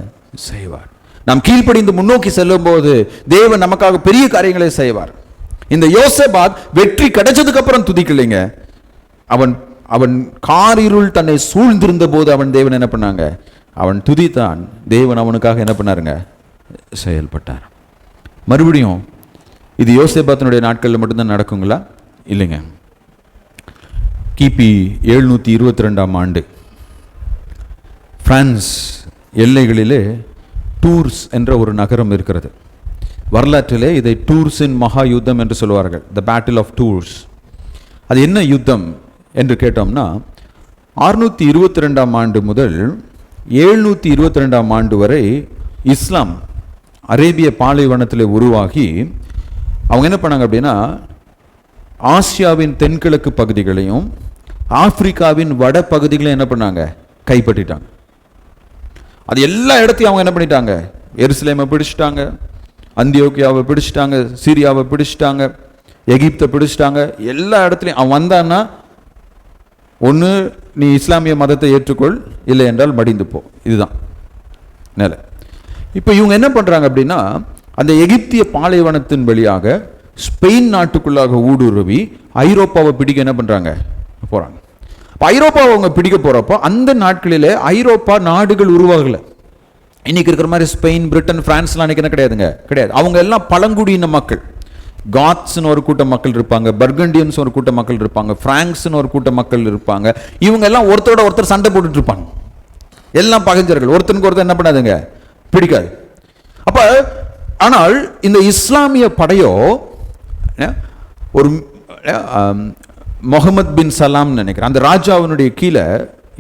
செய்வார். நாம் கீழ்ப்படிந்து முன்னோக்கி செல்லும் போது தேவன் நமக்காக பெரிய காரியங்களை செய்வார். இந்த யோசேபாத் வெற்றி கிடைச்சதுக்கு அப்புறம் துதிக்கலைங்க. அவன் காரிருள் தன்னை சூழ்ந்திருந்த போது அவன் தேவன் என்ன பண்ணாங்க? அவன் துதித்தான். தேவன் அவனுக்காக என்ன பண்ணாருங்க? செயல்பட்டார். மறுபடியும் இது யோசேபாத்தினுடைய நாட்களில் மட்டும்தான் நடக்குங்களா? இல்லைங்க. கிபி 722 ஆண்டு பிரான்ஸ் எல்லைகளிலே டூர்ஸ் என்ற ஒரு நகரம் இருக்கிறது. வரலாற்றிலே இதை டூர்ஸின் மகா யுத்தம் என்று சொல்வார்கள், த பேட்டில் ஆஃப் டூர்ஸ். அது என்ன யுத்தம் என்று கேட்டோம்னா, 622 ஆண்டு முதல் 722 ஆண்டு வரை இஸ்லாம் அரேபிய பாலைவனத்தில் உருவாகி அவங்க என்ன பண்ணாங்க அப்படின்னா, ஆசியாவின் தென்கிழக்கு பகுதிகளையும் ஆப்பிரிக்காவின் வட பகுதிகளையும் என்ன பண்ணாங்க, கைப்பற்றிட்டாங்க. அது எல்லா இடத்தையும் அவங்க என்ன பண்ணிட்டாங்க, எருசலேமை பிடிச்சிட்டாங்க, அந்தியோக்கியாவை பிடிச்சிட்டாங்க, சீரியாவை பிடிச்சிட்டாங்க, எகிப்தை பிடிச்சிட்டாங்க. எல்லா இடத்துலையும் அவன் வந்தான்னா ஒன்று நீ இஸ்லாமிய மதத்தை ஏற்றுக்கொள், இல்லை என்றால் மடிந்து போ. இதுதான் நிலை. இப்போ இவங்க என்ன பண்ணுறாங்க அப்படின்னா, அந்த எகிப்திய பாலைவனத்தின் வழியாக ஸ்பெயின் நாட்டுக்குள்ளாக ஊடுருவி ஐரோப்பாவை பிடிக்க என்ன பண்ணுறாங்க, போகிறாங்க. இப்போ ஐரோப்பாவை அவங்க பிடிக்க போகிறப்போ அந்த நாட்களிலே ஐரோப்பா நாடுகள் உருவாகலை. இன்னைக்கு இருக்கிற மாதிரி ஸ்பெயின், பிரிட்டன், பிரான்ஸ்லாம் அன்றைக்கி என்ன கிடையாதுங்க, கிடையாது. அவங்க எல்லாம் பழங்குடியின மக்கள். காட்ஸ்னு ஒரு கூட்ட மக்கள் இருப்பாங்க, பர்கண்டியன்ஸ் ஒரு கூட்ட மக்கள் இருப்பாங்க, பிராங்க்ஸ்னு ஒரு கூட்ட மக்கள் இருப்பாங்க. இவங்க எல்லாம் ஒருத்தரோட ஒருத்தர் சண்டை போட்டுட்டு இருப்பாங்க. எல்லாம் பகைஞ்சர்கள், ஒருத்தனுக்கு ஒருத்தர் என்ன பண்ணாதுங்க, பிடிக்காது. அப்ப ஆனால் இந்த இஸ்லாமிய படையோ ஒரு முகமது பின் சலாம் நினைக்கிறேன், அந்த ராஜாவினுடைய கீழே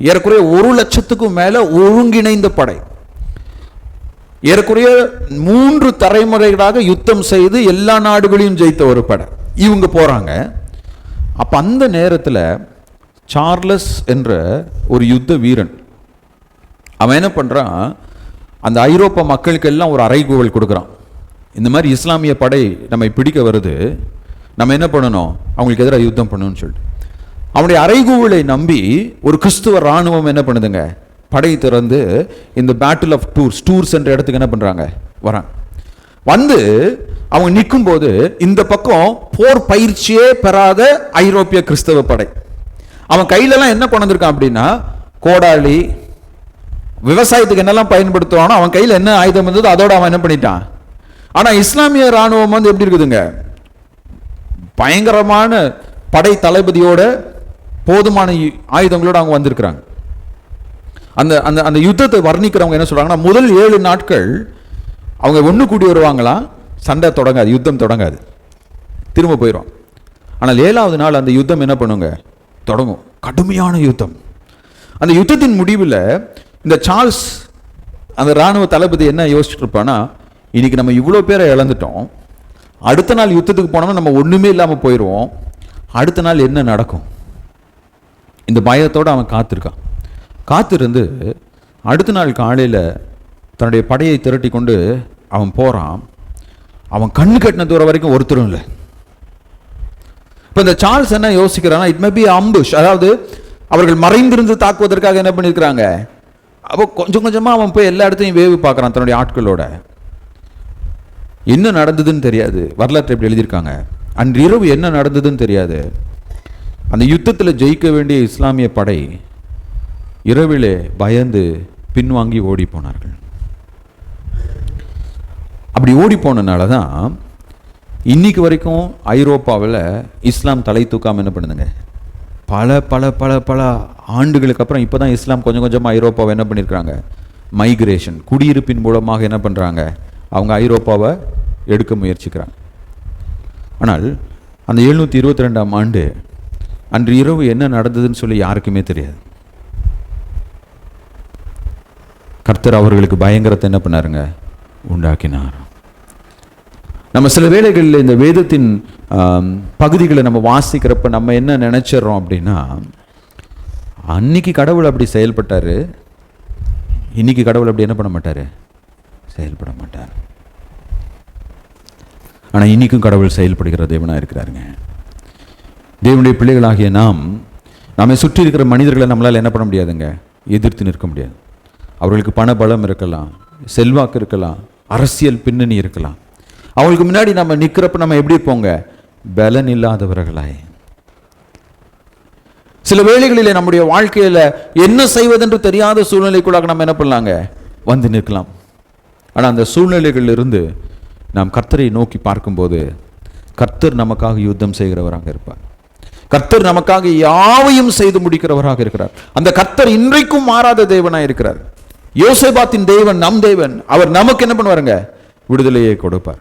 ஏறக்குறைய 1,00,000க்கும் மேல ஒருங்கிணைந்த படை, ஏறக்குறைய 3 தலைமுறைகளாக யுத்தம் செய்து எல்லா நாடுகளையும் ஜெயித்த ஒரு படை இவங்க போறாங்க. அப்ப அந்த நேரத்தில் சார்லஸ் என்ற ஒரு யுத்த வீரன் அவன் என்ன பண்றான், அந்த ஐரோப்பா மக்களுக்கு எல்லாம் ஒரு அறைகூவல் கொடுக்குறான். இந்த மாதிரி இஸ்லாமிய படை நம்மை பிடிக்க வருது, நம்ம என்ன பண்ணணும், அவங்களுக்கு எதிராக யுத்தம் பண்ணணும்னு சொல்லிட்டு அவனுடைய அறைகூவலை நம்பி ஒரு கிறிஸ்துவ ராணுவம் என்ன பண்ணுதுங்க, படை திறந்து இந்த பேட்டில் ஆஃப் டூர்ஸ் என்ற இடத்துக்கு என்ன பண்றாங்க, வராங்க. வந்து அவங்க நிற்கும் போது இந்த பக்கம் போர் பயிற்சியே பெறாத ஐரோப்பிய கிறிஸ்தவ படை, அவன் கையிலலாம் என்ன கொண்டு வந்திருக்கான் அப்படின்னா, கோடாலி, விவசாயத்துக்கு என்னெல்லாம் பயன்படுத்துவானோ அவன் கையில் என்ன ஆயுதம் இருந்தது அதோட அவன் என்ன பண்ணிட்டான். ஆனா இஸ்லாமிய ராணுவம் வந்து எப்படி இருக்குதுங்க, பயங்கரமான படை தளபதியோட போதுமான ஆயுதங்களோட அவங்க வந்திருக்கிறாங்க. அந்த அந்த அந்த யுத்தத்தை வர்ணிக்கிறவங்க என்ன சொல்றாங்கன்னா, முதல் 7 நாட்கள் அவங்க ஒன்று கூடி வருவாங்களாம், சண்டை தொடங்காது, யுத்தம் தொடங்காது, திரும்ப போயிடும். ஆனால் 7வது நாள் அந்த யுத்தம் என்ன பண்ணுங்க, தொடங்கும், கடுமையான யுத்தம். அந்த யுத்தத்தின் முடிவில் இந்த சார்ல்ஸ் அந்த இராணுவ தளபதி என்ன யோசிச்சுட்டு இருப்பான்னா, இன்னைக்கு நம்ம இவ்வளோ பேரை இழந்துட்டோம், அடுத்த நாள் யுத்தத்துக்கு போனோம்னா நம்ம ஒன்றுமே இல்லாமல் போயிடுவோம், அடுத்த நாள் என்ன நடக்கும், இந்த பயத்தோடு அவன் காத்திருக்கான். காத்திருந்து அடுத்த நாள் காலையில் தன்னுடைய படையை திரட்டி கொண்டு அவன் போகிறான். அவன் கண்ணு கட்டின தூரம் வரைக்கும் ஒருத்தரும் இல்லை. இப்போ இந்த சார்ல்ஸ் என்ன யோசிக்கிறான்னா, இட் மே பி அம்புஷ், அதாவது அவர்கள் மறைந்திருந்து தாக்குவதற்காக என்ன பண்ணியிருக்கிறாங்க. அப்போ கொஞ்சம் கொஞ்சமாக அவன் போய் எல்லா இடத்தையும் வேவு பார்க்குறான் தன்னுடைய ஆட்களோட. என்ன நடந்ததுன்னு தெரியாது, வரலாற்றை எப்படி எழுதியிருக்காங்க, அன்று இரவு என்ன நடந்ததுன்னு தெரியாது. அந்த யுத்தத்தில் ஜெயிக்க வேண்டிய இஸ்லாமிய படை இரவிலே பயந்து பின்வாங்கி ஓடி போனார்கள். அப்படி ஓடி போனனால தான் இன்னைக்கு வரைக்கும் ஐரோப்பாவில் இஸ்லாம் தலை தூக்காமல் என்ன பண்ணுதுங்க, பல பல பல பல ஆண்டுகளுக்கு அப்புறம் இப்போ தான் இஸ்லாம் கொஞ்சம் கொஞ்சமாக ஐரோப்பாவை என்ன பண்ணியிருக்கிறாங்க, மைக்ரேஷன், குடியிருப்பின் மூலமாக என்ன பண்ணுறாங்க, அவங்க ஐரோப்பாவை எடுக்க முயற்சிக்கிறாங்க. ஆனால் அந்த 722 ஆண்டு அன்று இரவு என்ன நடந்ததுன்னு சொல்லி யாருக்குமே தெரியாது. கர்த்தர் அவர்களுக்கு பயங்கரத்தை என்ன பண்ணாருங்க, உண்டாக்கினார். நம்ம சில வேளைகளில் இந்த வேதத்தின் பகுதிகளை நம்ம வாசிக்கிறப்ப நம்ம என்ன நினைச்சிடறோம் அப்படின்னா, அன்னைக்கு கடவுள் அப்படி செயல்பட்டார், இன்னைக்கு கடவுள் அப்படி என்ன பண்ண மாட்டார், செயல்பட மாட்டார். ஆனால் இன்னைக்கும் கடவுள் செயல்படுகிற தேவனாக இருக்கிறாருங்க. தேவனுடைய பிள்ளைகளாகிய நம்மை சுற்றி இருக்கிற மனிதர்களை நம்மளால் என்ன பண்ண முடியாதுங்க, எதிர்த்து நிற்க முடியாது. அவர்களுக்கு பண பலம் இருக்கலாம், செல்வாக்கு இருக்கலாம், அரசியல் பின்னணி இருக்கலாம். அவங்களுக்கு முன்னாடி நம்ம நிற்கிறப்ப நம்ம எப்படி இருப்போங்க, பலன் இல்லாதவர்களாய். சில வேளைகளில் நம்முடைய வாழ்க்கையில் என்ன செய்வதென்று தெரியாத சூழ்நிலைக்குள்ளாக நம்ம என்ன பண்ணலாங்க, வந்து நிற்கலாம். ஆனால் அந்த சூழ்நிலைகளிலிருந்து நாம் கர்த்தரை நோக்கி பார்க்கும்போது கர்த்தர் நமக்காக யுத்தம் செய்கிறவராக இருப்பார். கர்த்தர் நமக்காக யாவையும் செய்து முடிக்கிறவராக இருக்கிறார். அந்த கர்த்தர் இன்றைக்கும் மாறாத தேவனாக இருக்கிறார். யோசேபாத்தின் தேவன் நம் தேவன். அவர் நமக்கு என்ன பண்ணுவாருங்க? விடுதலையை கொடுப்பார்.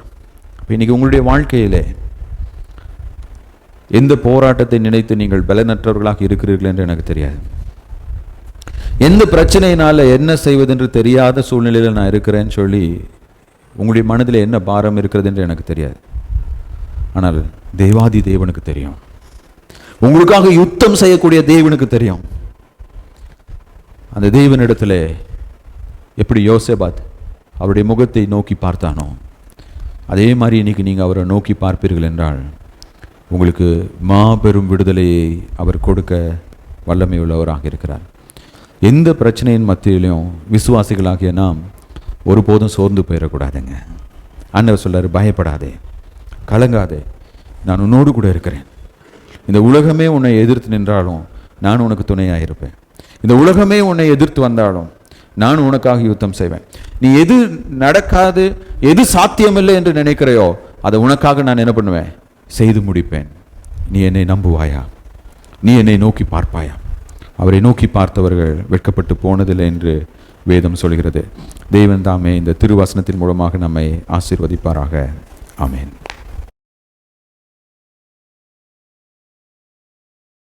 இன்னைக்கு உங்களுடைய வாழ்க்கையிலே எந்த போராட்டத்தை நினைத்து நீங்கள் பலனற்றவர்களாக இருக்கிறீர்கள் என்று எனக்கு தெரியாது. எந்த பிரச்சனையினால என்ன செய்வதென்று தெரியாத சூழ்நிலையில் நான் இருக்கிறேன்னு சொல்லி உங்களுடைய மனதில் என்ன பாரம் இருக்கிறது என்று எனக்கு தெரியாது. ஆனால் தேவாதி தேவனுக்கு தெரியும். உங்களுக்காக யுத்தம் செய்யக்கூடிய தேவனுக்கு தெரியும். அந்த தேவனிடத்தில் எப்படி யோசேபாத் அவருடைய முகத்தை நோக்கி பார்த்தானோ அதே மாதிரி இன்னைக்கு நீங்கள் அவரை நோக்கி பார்ப்பீர்கள் என்றால் உங்களுக்கு மாபெரும் விடுதலையை அவர் கொடுக்க வல்லமை உள்ளவராக இருக்கிறார். எந்த பிரச்சனையின் மத்தியிலையும் விசுவாசிகளாகிய நாம் ஒருபோதும் சோர்ந்து போயிடக்கூடாதுங்க. ஆண்டவர் சொல்றாரு, பயப்படாதே, கலங்காதே, நான் உன்னோடு கூட இருக்கிறேன். இந்த உலகமே உன்னை எதிர்த்து நின்றாலும் நான் உனக்கு துணையாக இருப்பேன். இந்த உலகமே உன்னை எதிர்த்து வந்தாலும் நான் உனக்காக யுத்தம் செய்வேன். நீ எது நடக்காது, எது சாத்தியமில்லை என்று நினைக்கிறையோ அதை உனக்காக நான் என்ன பண்ணுவேன்? செய்து முடிப்பேன். நீ என்னை நம்புவாயா? நீ என்னை நோக்கி பார்ப்பாயா? அவரை நோக்கி பார்த்தவர்கள் வெட்கப்பட்டு போனதில்லை என்று வேதம் சொல்கிறது. தேவன் தாமே இந்த திருவசனத்தின் மூலமாக நம்மை ஆசீர்வதிப்பாராக. ஆமென்.